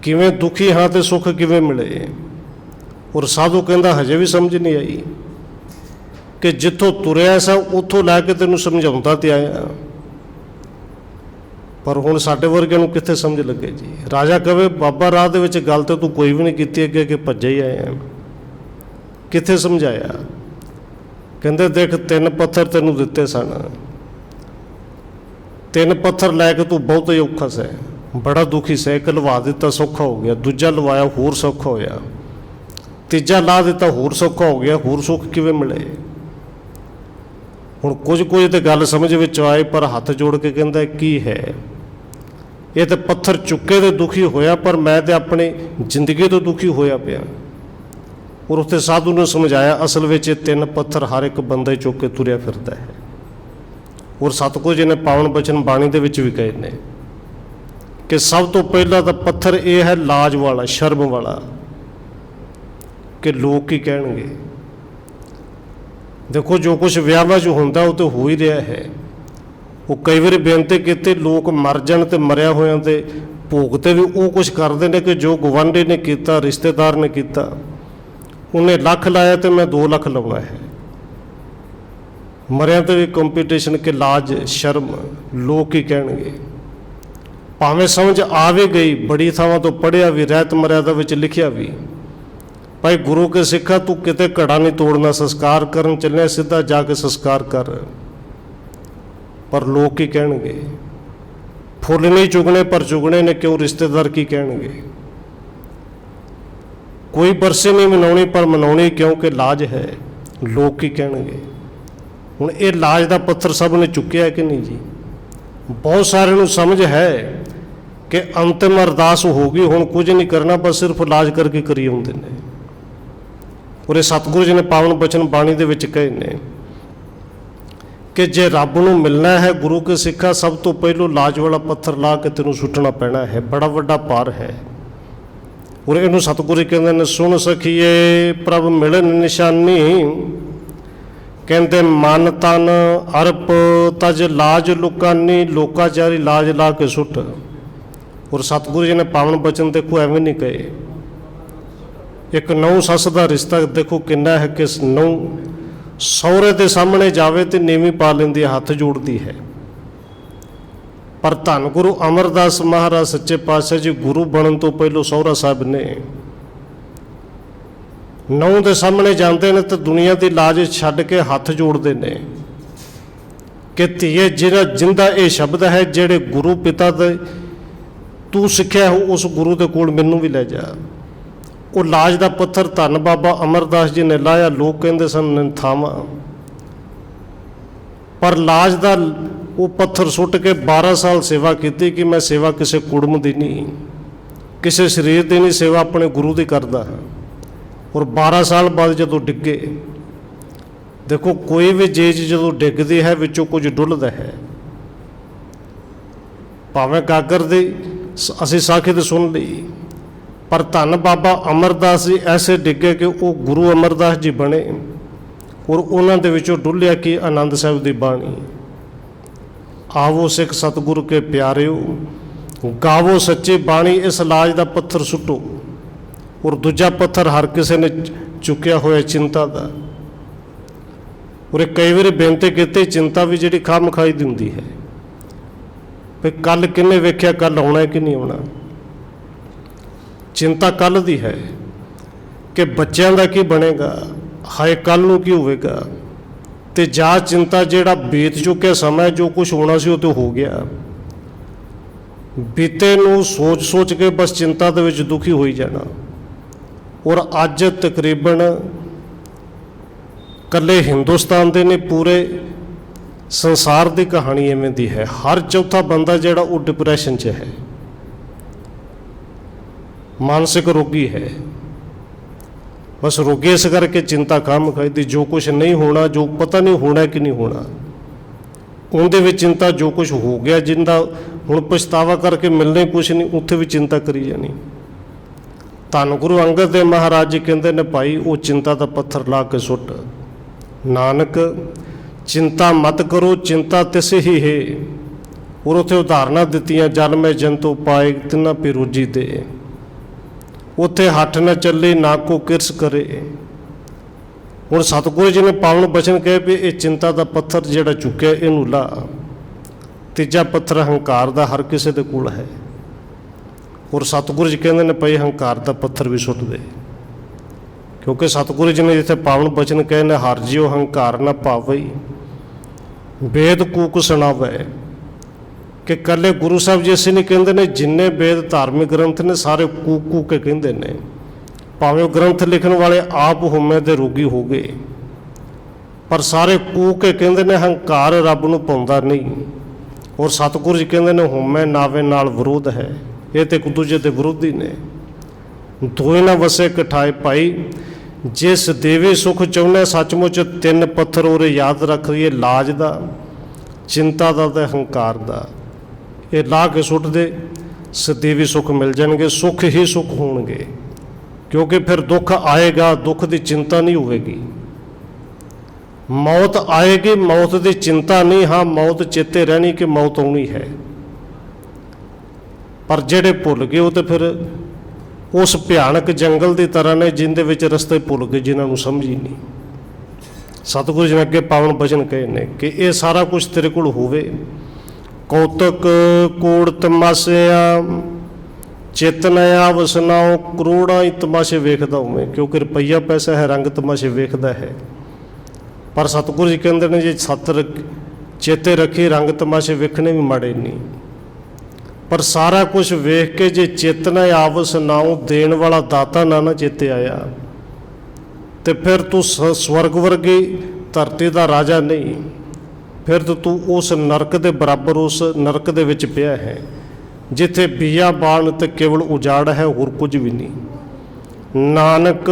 ਕਿਵੇਂ ਦੁਖੀ ਹਾਂ ਤੇ ਸੁੱਖ ਕਿਵੇਂ ਮਿਲੇ। ਔਰ ਸਾਧੂ ਕਹਿੰਦਾ ਹਜੇ ਵੀ ਸਮਝ ਨਹੀਂ ਆਈ ਕਿ ਜਿੱਥੋਂ ਤੁਰਿਆ ਸਾ ਉੱਥੋਂ ਲੈ ਕੇ ਤੈਨੂੰ ਸਮਝਾਉਂਦਾ ਤੇ ਆਇਆ, पर हुण साडे वर्गे नूं कित्थे समझ लगे जी। राजा कहे बाबा राह दे विच गल ते तूं कोई भी नहीं कीती, अगे अगे भज्जे ही आए हैं, कित्थे समझाया। कहंदे देख 3 पत्थर तैनूं दित्ते सन, 3 पत्थर लैके तू बहुत ही औखा सै, बड़ा दुखी सै। एक लवा दिता सौखा हो गया, दूजा लवाया होर सौखा होया, तीजा ला दिता होर सौखा हो गया, होर सुख किवें मिले। हुण कुछ तो गल समझ विच आए, पर हथ जोड़ के कहंदा की है, ये तो पत्थर चुके तो दुखी होया, पर मैं तो अपनी जिंदगी तो दुखी होया पिया। और उत्थे साधु ने समझाया असल में 3 पत्थर हर एक बंदा चुक के तुरया फिरदा है। और सतगुरु जी ने पावन बचन बाणी दे विच भी कहे ने कि सब तो पहला तो पत्थर ये है लाज वाला, शर्म वाला, कि लोग की कहणगे। देखो जो कुछ विआहां च हुंदा वो तो हो ही रहा है। वो कई बार बेनती की लोग मर जाण ते मरिया होया ते भोगते भी वो कुछ करते हैं कि जो गुआंढी ने किया, रिश्तेदार ने किया, उन्हें लख लाया तो मैं 2 लाख लाउणा है। मरिया तो भी कंपीटिशन के लाज शर्म लोग की कहणगे। भावें समझ आ भी गई, बड़ी थावां तो पढ़िया भी, रहत मर्यादा विच लिखिया भी, भाई गुरु के सिखा तू किते घड़ा नहीं तोड़ना, संस्कार करन चलिया सीधा जाके संस्कार कर। पर लोग की कहणगे, फुल नहीं चुगने पर चुगने ने क्यों, रिश्तेदार की कहणगे। कोई बरसी नहीं मनाउणी पर मनाउणी क्योंकि लाज है, लोग की कहणगे। हुण ये लाज का पत्थर सब ने चुक्या है कि नहीं जी। बहुत सारे नूं समझ है कि अंतिम अरदास होगी, हुण कुछ नहीं करना, बस सिर्फ लाज करके करी आउंदे ने। और ये सतगुरु जी ने पावन बचन बाणी दे विच कहे ने कि जे रब नूं मिलना है गुरु के सिखा, सब तो पहलों लाज वाला पत्थर ला के तेनों सुटना पैना है, बड़ा वड्डा पार है। और इनू सतगुरु कहते हैं सुन सखिए प्रभ मिलन निशानी, कहते मन तन अर्प तज लाज लुकानी, लोकाचारी लाज ला के सुट। और सतगुरु जी ने पावन बचन देखो एवं नहीं कहे। एक नौ सस का रिश्ता देखो किन्ना है कि नौ सौरे के सामने जावे तो नीवी पा लेंदी, हथ जोड़ती है। पर धन गुरु अमरदास महाराज सच्चे पातशाह जी गुरु बनने तो पहलों सौरा साहब ने नौ के सामने जाते हैं तो दुनिया की लाज छड्ड के हथ जोड़ते हैं कि धीए जिंदा ये शब्द है, जेड़े गुरु पिता दे तू सिक्ख्या हो उस गुरु के कोल मैनू भी लै जा। वो लाज का पत्थर धन बाबा अमरदास जी ने लाया, लोग कहते सन निथावा, पर लाज का वो पत्थर सुट के 12 साल सेवा की कि मैं सेवा किसी कुड़म की नहीं, किसी शरीर की नहीं, सेवा अपने गुरु की करता है। और 12 साल बाद जो डिगे, देखो कोई भी चीज जो डिगती है विचों कुछ डुलदा है। भावें काकर दी असी साखी तो सुन ली, पर धन बाबा अमरदास जी ऐसे डिगे कि वो गुरु अमरदास जी बने। और उन्होंने दे विचों डुलिया कि आनंद साहिब की बाणी, आवो सिख सतगुरु के प्यारिओ गावो सच्ची बाणी, इस लाज का पत्थर सुटो। और दूजा पत्थर हर किसी ने चुकया होया चिंता का। और कई बार बेनती की चिंता भी जी खाम खाई दी हुंदी है, भी कल किन्ने वेख्या कल आना है कि नहीं आना। चिंता कल दी है कि बच्चों का की बनेगा, हाए कल नूं की होवेगा। ते जा चिंता जेड़ा बीत चुके समय जो कुछ होना सी वो तो हो गया, बीते नूं सोच सोच के बस चिंता दे विच दुखी होई जाना। और अज तकरीबन कले हिंदुस्तान दे ने पूरे संसार की कहानी इवें दी है, हर चौथा बंदा जेड़ा वो डिप्रैशन च है, मानसिक रोगी है। बस रोगी इस करके चिंता काम खाई दी, जो कुछ नहीं होना, जो पता नहीं होना कि नहीं होना, उनदे विच चिंता जो कुछ हो गया, जिंदा हुण पछतावा करके मिलने कुछ नहीं, उत्थे भी चिंता करी जानी। धन गुरु अंगद देव महाराज जी कहते ने भाई वो चिंता का पत्थर ला के सुट, नानक चिंता मत करो चिंता तिस ही है। और उत्थे उदाहरणा दित्तियां, जन्मे जंतु पाए तिन्ना पिरोजी दे, उत्थे हठ न चले ना को किरस करे। हुण सतगुरु जी ने पावन बचन कहे भी ये चिंता का पत्थर जिहड़ा चुक्या इनू ला, ਤੀਜਾ ਪੱਥਰ ਹੰਕਾਰ ਦਾ ਹਰ ਕਿਸੇ ਦੇ ਕੋਲ ਹੈ। ਔਰ ਸਤਿਗੁਰੂ ਜੀ ਕਹਿੰਦੇ ਨੇ ਪਈ ਹੰਕਾਰ ਦਾ ਪੱਥਰ ਵੀ ਸੁੱਟ ਦੇ, ਕਿਉਂਕਿ ਸਤਿਗੁਰੂ ਜੀ ਨੇ ਜਿੱਥੇ ਪਾਵਨ ਬਚਨ ਕਹੇ ਨੇ, ਹਰ ਜਿਉ ਹੰਕਾਰ ਨਾ ਪਾਵਈ ਵੇਦ ਕੂਕ ਸੁਣਾਵੇ, ਕਿ ਕੱਲੇ ਗੁਰੂ ਸਾਹਿਬ ਜੀ ਅਸੀਂ ਨਹੀਂ ਕਹਿੰਦੇ ਨੇ, ਜਿੰਨੇ ਵੇਦ ਧਾਰਮਿਕ ਗ੍ਰੰਥ ਨੇ ਸਾਰੇ ਕੂਕ ਕੂਕ ਕੇ ਕਹਿੰਦੇ ਨੇ। ਭਾਵੇਂ ਉਹ ਗ੍ਰੰਥ ਲਿਖਣ ਵਾਲੇ ਆਪ ਹੋਮੇ ਦੇ ਰੋਗੀ ਹੋ ਗਏ, ਪਰ ਸਾਰੇ ਕੂਕ ਕੇ ਕਹਿੰਦੇ ਨੇ ਹੰਕਾਰ ਰੱਬ ਨੂੰ ਪਾਉਂਦਾ ਨਹੀਂ। ਔਰ ਸਤਿਗੁਰੂ ਜੀ ਕਹਿੰਦੇ ਨੇ ਹੋਮੇ ਨਾਵੇ ਨਾਲ ਵਿਰੋਧ ਹੈ, ਇਹ ਤੇ ਇੱਕ ਦੂਜੇ ਦੇ ਵਿਰੋਧੀ ਨੇ। ਦੋਏ ਨਾ ਵਸੇ ਕਠਾਏ ਭਾਈ, ਜਿਸ ਦੇਵੇ ਸੁਖ ਚਾਹੁੰਦੇ ਸੱਚਮੁੱਚ ਤਿੰਨ ਪੱਥਰ ਉਰੇ ਯਾਦ ਰੱਖ ਲਈਏ, ਲਾਜ ਦਾ, ਚਿੰਤਾ ਦਾ ਤੇ ਹੰਕਾਰ ਦਾ। ਇਹ ਲਾ ਕੇ ਸੁੱਟ ਦੇ, ਸਦੀਵੀ ਸੁੱਖ ਮਿਲ ਜਾਣਗੇ, ਸੁੱਖ ਹੀ ਸੁੱਖ ਹੋਣਗੇ। ਕਿਉਂਕਿ ਫਿਰ ਦੁੱਖ ਆਏਗਾ, ਦੁੱਖ ਦੀ ਚਿੰਤਾ ਨਹੀਂ ਹੋਵੇਗੀ। ਮੌਤ ਆਏਗੀ, ਮੌਤ ਦੀ ਚਿੰਤਾ ਨਹੀਂ, ਹਾਂ ਮੌਤ ਚੇਤੇ ਰਹਿਣੀ ਕਿ ਮੌਤ ਆਉਣੀ ਹੈ। ਪਰ ਜਿਹੜੇ ਭੁੱਲ ਗਏ ਉਹ ਤਾਂ ਫਿਰ ਉਸ ਭਿਆਨਕ ਜੰਗਲ ਦੀ ਤਰ੍ਹਾਂ ਨੇ, ਜਿੰਦੇ ਵਿੱਚ ਰਸਤੇ ਭੁੱਲ ਗਏ, ਜਿਨ੍ਹਾਂ ਨੂੰ ਸਮਝ ਹੀ ਨਹੀਂ। ਸਤਿਗੁਰੂ ਜੀ ਨੇ ਅੱਗੇ ਪਾਵਨ ਬਚਨ ਕਹੇ ਨੇ ਕਿ ਇਹ ਸਾਰਾ ਕੁਝ ਤੇਰੇ ਕੋਲ ਹੋਵੇ, ਕੌਤਕ ਕੂੜ ਤਮਾਸ਼ਿਆ ਚੇਤਨ ਆਵ ਸੁਣਾਓ, ਕਰੋੜਾਂ ਹੀ ਤਮਾਸ਼ੇ ਵੇਖਦਾ ਹੋਵੇਂ। ਕਿਉਂਕਿ ਰੁਪਈਆ ਪੈਸਾ ਹੈ, ਰੰਗ ਤਮਾਸ਼ੇ ਵੇਖਦਾ ਹੈ। ਪਰ ਸਤਿਗੁਰੂ ਜੀ ਕਹਿੰਦੇ ਨੇ ਜੇ ਸੱਤ ਚੇਤੇ ਰੱਖੀ, ਰੰਗ ਤਮਾਸ਼ੇ ਵੇਖਣੇ ਵੀ ਮਾੜੇ ਨਹੀਂ। ਪਰ ਸਾਰਾ ਕੁਝ ਵੇਖ ਕੇ ਜੇ ਚੇਤਨਾ ਆਵ ਸੁਣਾਓ, ਦੇਣ ਵਾਲਾ ਦਾਤਾ ਨਾ ਚੇਤੇ ਆਇਆ, ਤੇ ਫਿਰ ਤੂੰ ਸਵਰਗ ਵਰਗੀ ਧਰਤੀ ਦਾ ਰਾਜਾ ਨਹੀਂ, ਫਿਰ ਤੂੰ ਉਸ ਨਰਕ ਦੇ ਬਰਾਬਰ, ਉਸ ਨਰਕ ਦੇ ਵਿੱਚ ਪਿਆ ਹੈ ਜਿੱਥੇ ਬੀਆ ਬਾਣ ਤੇ ਕੇਵਲ ਉਜਾੜ ਹੈ, ਹੋਰ ਕੁਝ ਵੀ ਨਹੀਂ। ਨਾਨਕ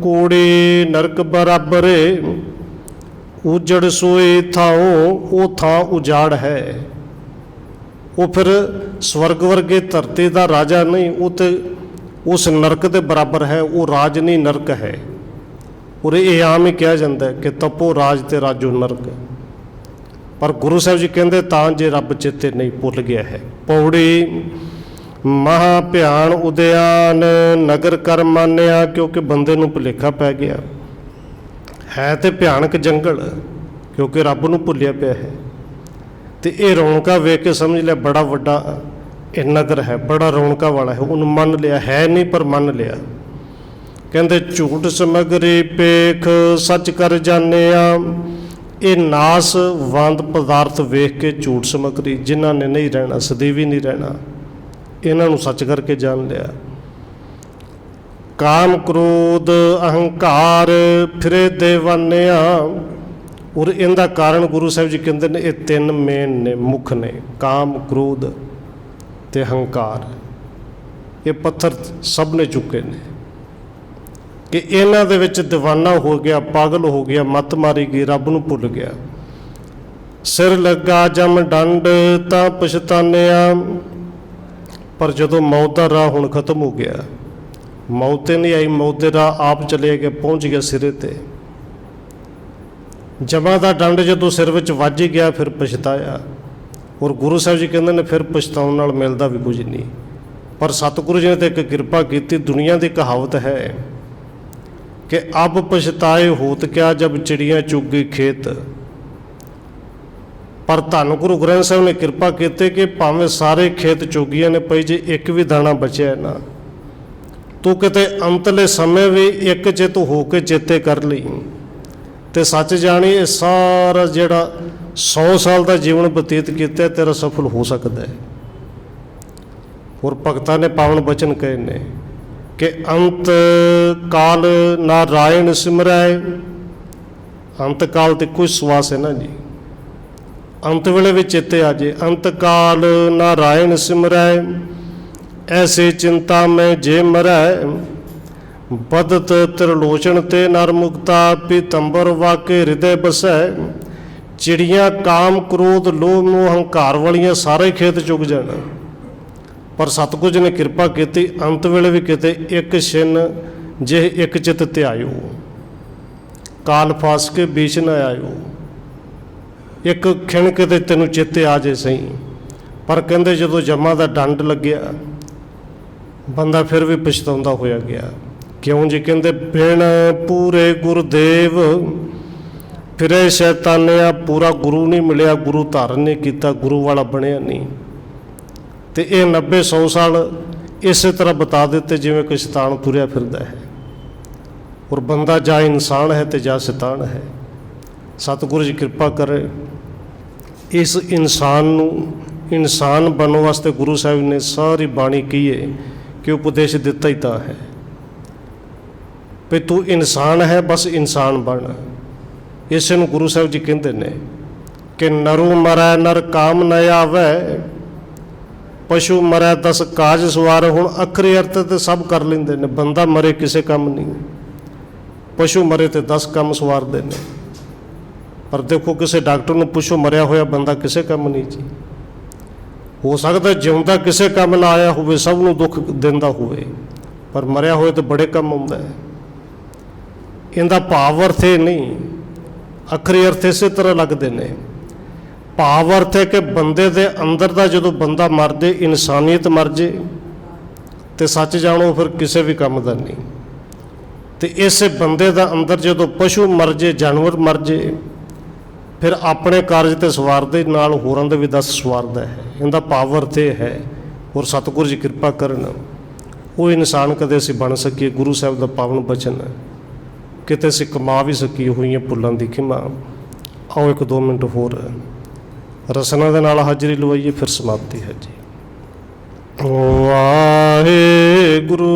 ਕੋੜੇ ਨਰਕ ਬਰਾਬਰੇ, ਉਜੜ ਸੋਏ ਥਾਓ, ਉਹ ਥਾਂ ਉਜਾੜ ਹੈ। ਉਹ ਫਿਰ ਸਵਰਗ ਵਰਗੇ ਧਰਤੀ ਦਾ ਰਾਜਾ ਨਹੀਂ, ਉਹ ਤੇ ਉਸ ਨਰਕ ਦੇ ਬਰਾਬਰ ਹੈ। ਉਹ ਰਾਜ ਨਹੀਂ, ਨਰਕ ਹੈ। ਔਰ ਇਹ ਆਮ ਹੀ ਕਿਹਾ ਜਾਂਦਾ ਹੈ ਕਿ ਤਪੋ ਰਾਜ ਤੇ ਰਾਜੋ ਨਰਕ। ਪਰ ਗੁਰੂ ਸਾਹਿਬ ਜੀ ਕਹਿੰਦੇ ਤਾਂ ਜੇ ਰੱਬ ਚੇਤੇ ਨਹੀਂ, ਭੁੱਲ ਗਿਆ ਹੈ। ਪੌੜੀ ਮਹਾ ਭਿਆਨ ਉਦਿਆਨ ਨਗਰ ਕਰ ਮਾਨਿਆ, ਕਿਉਂਕਿ ਬੰਦੇ ਨੂੰ ਭੁਲੇਖਾ ਪੈ ਗਿਆ ਹੈ ਤੇ ਭਿਆਨਕ ਜੰਗਲ, ਕਿਉਂਕਿ ਰੱਬ ਨੂੰ ਭੁੱਲਿਆ ਪਿਆ ਹੈ। ਤੇ ਇਹ ਰੌਣਕਾਂ ਵੇਖ ਕੇ ਸਮਝ ਲਿਆ ਬੜਾ ਵੱਡਾ ਇਹ ਨਗਰ ਹੈ, ਬੜਾ ਰੌਣਕਾਂ ਵਾਲਾ ਹੈ। ਉਹਨੂੰ ਮੰਨ ਲਿਆ ਹੈ ਨਹੀਂ, ਪਰ ਮੰਨ ਲਿਆ। ਕਹਿੰਦੇ ਝੂਠ ਸਮਗਰੀ ਪੇਖ ਸੱਚ ਕਰ ਜਾਣਿਆ, ਇਹ ਨਾਸ ਵੰਦ ਪਦਾਰਥ ਵੇਖ ਕੇ ਝੂਠ ਸਮਗਰੀ, ਜਿਨ੍ਹਾਂ ਨੇ ਨਹੀਂ ਰਹਿਣਾ, ਸਦੀਵੀ ਨਹੀਂ ਰਹਿਣਾ, ਇਹਨਾਂ ਨੂੰ ਸੱਚ ਕਰਕੇ ਜਾਣ ਲਿਆ। ਕਾਮ ਕ੍ਰੋਧ ਅਹੰਕਾਰ ਫਿਰੇ ਦੇਵਾਨਿਆ, ਔਰ ਇਹਦਾ ਕਾਰਨ ਗੁਰੂ ਸਾਹਿਬ ਜੀ ਕਹਿੰਦੇ ਨੇ ਇਹ ਤਿੰਨ ਮੇਨ ਨੇ, ਮੁੱਖ ਨੇ, ਕਾਮ ਕ੍ਰੋਧ ਤੇ ਹੰਕਾਰ। ਇਹ ਪੱਥਰ ਸਭ ਨੇ ਚੁੱਕੇ ਨੇ ਕਿ ਇਹਨਾਂ ਦੇ ਵਿੱਚ ਦੀਵਾਨਾ ਹੋ ਗਿਆ, ਪਾਗਲ ਹੋ ਗਿਆ, ਮੱਤ ਮਾਰੀ ਗਈ, ਰੱਬ ਨੂੰ ਭੁੱਲ ਗਿਆ। ਸਿਰ ਲੱਗਾ ਜਮ ਡੰਡ ਤਾਂ ਪਛਤਾਨਿਆ, ਪਰ ਜਦੋਂ ਮੌਤ ਦਾ ਰਾਹ ਹੁਣ ਖਤਮ ਹੋ ਗਿਆ, ਮੌਤ ਤੇ ਨਹੀਂ ਆਈ, ਮੌਤ ਦੇ ਰਾਹ ਆਪ ਚਲੇ ਗਿਆ, ਪਹੁੰਚ ਗਿਆ ਸਿਰੇ ਤੇ। ਜਮਾਂ ਦਾ ਡੰਡ ਜਦੋਂ ਸਿਰ ਵਿੱਚ ਵੱਜ ਗਿਆ, ਫਿਰ ਪਛਤਾਇਆ। ਔਰ ਗੁਰੂ ਸਾਹਿਬ ਜੀ ਕਹਿੰਦੇ ਨੇ ਫਿਰ ਪਛਤਾਉਣ ਨਾਲ ਮਿਲਦਾ ਵੀ ਕੁਝ ਨਹੀਂ। ਪਰ ਸਤਿਗੁਰੂ ਜੀ ਨੇ ਤਾਂ ਇੱਕ ਕਿਰਪਾ ਕੀਤੀ। ਦੁਨੀਆ ਦੀ ਕਹਾਵਤ ਹੈ ਕਿ ਅਬ ਪਛਤਾਏ ਹੋਤ ਕਿਆ ਜਬ ਚਿੜੀਆਂ ਚੁਗ ਗਈ ਖੇਤ। ਪਰ ਧੰਨ ਗੁਰੂ ਗ੍ਰੰਥ ਸਾਹਿਬ ਨੇ ਕਿਰਪਾ ਕੀਤੀ ਕਿ ਭਾਵੇਂ ਸਾਰੇ ਖੇਤ ਚੁਗੀਆਂ ਨੇ ਪਈ, ਜੇ ਇੱਕ ਵੀ ਦਾਣਾ ਬਚਿਆ ਨਾ, ਤੂੰ ਕਿਤੇ ਅੰਤਲੇ ਸਮੇਂ ਵੀ ਇੱਕ ਚਿੱਤ ਹੋ ਕੇ ਚੇਤੇ ਕਰ ਲਈ ਤੇ ਸੱਚ ਜਾਣੀ ਇਹ ਸਾਰਾ ਜਿਹੜਾ 100 ਸਾਲ ਦਾ ਜੀਵਨ ਬਤੀਤ ਕੀਤਾ ਤੇਰਾ ਸਫਲ ਹੋ ਸਕਦਾ ਹੈ। ਹੋਰ ਭਗਤਾਂ ਨੇ ਪਾਵਨ ਬਚਨ ਕਹੇ ਨੇ ਕਿ ਅੰਤ ਕਾਲ ਨਾਰਾਇਣ ਸਿਮਰੈ। ਅੰਤ ਕਾਲ ਤੇ ਕੋਈ ਸਵਾਸ ਹੈ ਨਾ ਜੀ, ਅੰਤ ਵੇਲੇ ਵੀ ਚੇਤੇ ਆ ਜੇ। ਅੰਤ ਕਾਲ ਨਾਰਾਇਣ ਸਿਮਰੈ, ਐਸੇ ਚਿੰਤਾ ਮੈਂ ਜੇ ਮਰੈ। ਬਦਤ ਤ੍ਰਿਲੋਚਨ ਤੇ ਨਰ ਮੁਕਤਾ, ਪੀਤੰਬਰ ਵਾਕੇ ਹਿਰਦੇ ਬਸੈ। ਚਿੜੀਆਂ ਕਾਮ ਕ੍ਰੋਧ ਲੋਭ ਮੋਹ ਹੰਕਾਰ ਵਾਲੀਆਂ ਸਾਰੇ ਖੇਤ ਚੁਗ ਜਾਣ, ਪਰ ਸਤਿਗੁਰੂ ਜੀ ਨੇ ਕਿਰਪਾ ਕੀਤੀ, ਅੰਤ ਵੇਲੇ ਵੀ ਕਿਤੇ ਇੱਕ ਛਿਨ ਜੇ ਇੱਕ ਚਿੱਤ ਧਿਆਇਓ। ਕਾਲ ਫਾਸ ਕੇ ਬੀਚ ਨਾ ਆਇਓ, ਇੱਕ ਖਿਣ ਕਿਤੇ ਤੈਨੂੰ ਚੇਤੇ ਆ ਜੇ ਸਹੀ। ਪਰ ਕਹਿੰਦੇ ਜਦੋਂ ਜਮਾਂ ਦਾ ਡੰਡ ਲੱਗਿਆ, ਬੰਦਾ ਫਿਰ ਵੀ ਪਛਤਾਉਂਦਾ ਹੋਇਆ ਗਿਆ। ਕਿਉਂ ਜੀ? ਕਹਿੰਦੇ ਬਿਨ ਪੂਰੇ ਗੁਰਦੇਵ ਫਿਰੇ ਸ਼ੈਤਾਨਿਆ, ਪੂਰਾ ਗੁਰੂ ਨਹੀਂ ਮਿਲਿਆ, ਗੁਰੂ ਧਾਰਨ ਨਹੀਂ ਕੀਤਾ, ਗੁਰੂ ਵਾਲਾ ਬਣਿਆ ਨਹੀਂ। ਤੇ ਇਹ 90-100 ਸਾਲ ਇਸੇ ਤਰ੍ਹਾਂ ਬਤਾ ਦਿੱਤੇ ਜਿਵੇਂ ਕਿ ਸ਼ੈਤਾਨ ਤੁਰਿਆ ਫਿਰਦਾ ਹੈ। ਔਰ ਬੰਦਾ ਜਾਂ ਇਨਸਾਨ ਹੈ ਤੇ ਜਾਂ ਸ਼ੈਤਾਨ ਹੈ। ਸਤਿਗੁਰੂ ਜੀ ਕਿਰਪਾ ਕਰੇ, ਇਸ ਇਨਸਾਨ ਨੂੰ ਇਨਸਾਨ ਬਣਨ ਵਾਸਤੇ ਗੁਰੂ ਸਾਹਿਬ ਨੇ ਸਾਰੀ ਬਾਣੀ ਕਹੀਏ ਕਿ ਉਪਦੇਸ਼ ਦਿੱਤਾ ਹੀ ਤਾਂ ਹੈ ਵੀ ਤੂੰ ਇਨਸਾਨ ਹੈ, ਬਸ ਇਨਸਾਨ ਬਣ। ਇਸੇ ਨੂੰ ਗੁਰੂ ਸਾਹਿਬ ਜੀ ਕਹਿੰਦੇ ਨੇ ਕਿ ਨਰੂ ਮਰੈ ਨਰ ਕਾਮ ਨ ਆਵੈ, ਪਸ਼ੂ ਮਰੈ ਦਸ ਕਾਜ ਸਵਾਰ। ਹੁਣ ਅਖਰੀ ਅਰਥ ਤੇ ਸਭ ਕਰ ਲੈਂਦੇ ਨੇ, ਬੰਦਾ ਮਰੇ ਕਿਸੇ ਕੰਮ ਨਹੀਂ, ਪਸ਼ੂ ਮਰੇ ਤੇ 10 ਕੰਮ ਸਵਾਰਦੇ ਨੇ। ਪਰ ਦੇਖੋ ਕਿਸੇ ਡਾਕਟਰ ਨੂੰ ਪੁੱਛੋ ਮਰਿਆ ਹੋਇਆ ਬੰਦਾ ਕਿਸੇ ਕੰਮ ਨਹੀਂ ਜੀ। ਹੋ ਸਕਦਾ ਜਿਉਂਦਾ ਕਿਸੇ ਕੰਮ ਨਾ ਆਇਆ ਹੋਵੇ, ਸਭ ਨੂੰ ਦੁੱਖ ਦਿੰਦਾ ਹੋਵੇ, ਪਰ ਮਰਿਆ ਹੋਇਆ ਤਾਂ ਬੜੇ ਕੰਮ ਆਉਂਦਾ ਹੈ। ਇਹਦਾ ਭਾਵ ਅਰਥ ਇਹ ਨਹੀਂ, ਅਖਰੀ ਅਰਥ ਇਸੇ ਤਰ੍ਹਾਂ ਲੱਗਦੇ ਨੇ। ਭਾਵ ਅਰਥ ਹੈ ਕਿ ਬੰਦੇ ਦੇ ਅੰਦਰ ਦਾ ਜਦੋਂ ਬੰਦਾ ਮਰ ਜੇ, ਇਨਸਾਨੀਅਤ ਮਰ ਜੇ, ਤੇ ਸੱਚ ਜਾਣੋ ਫਿਰ ਕਿਸੇ ਵੀ ਕੰਮ ਦਾ ਨਹੀਂ। ਤੇ ਇਸੇ ਬੰਦੇ ਦਾ ਅੰਦਰ ਜਦੋਂ ਪਸ਼ੂ ਮਰ ਜੇ, ਜਾਨਵਰ ਮਰ ਜੇ, ਫਿਰ ਆਪਣੇ ਕਾਰਜ ਤੇ ਸਵਾਰਦੇ ਨਾਲ ਹੋਰਾਂ ਦੇ ਵੀ 10 ਸਵਾਰਦਾ ਹੈ। ਇਹਦਾ ਭਾਵ ਅਰਥ ਇਹ ਹੈ। ਔਰ ਸਤਿਗੁਰੂ ਜੀ ਕਿਰਪਾ ਕਰਨ ਉਹ ਇਨਸਾਨ ਕਦੇ ਅਸੀਂ ਬਣ ਸਕੀਏ। ਗੁਰੂ ਸਾਹਿਬ ਦਾ ਪਾਵਨ ਬਚਨ ਹੈ, ਕਿਤੇ ਅਸੀਂ ਕਮਾ ਵੀ ਸਕੀਏ ਹੋਈਆਂ ਭੁੱਲਾਂ ਦੀ ਖਿਮਾ। ਆਓ 1-2 ਮਿੰਟ ਹੋਰ ਰਸਨਾ ਦੇ ਨਾਲ ਹਾਜ਼ਰੀ ਲਵਾਈਏ, ਫਿਰ ਸਮਾਪਤੀ ਹੈ ਜੀ। ਵਾਹਿਗੁਰੂ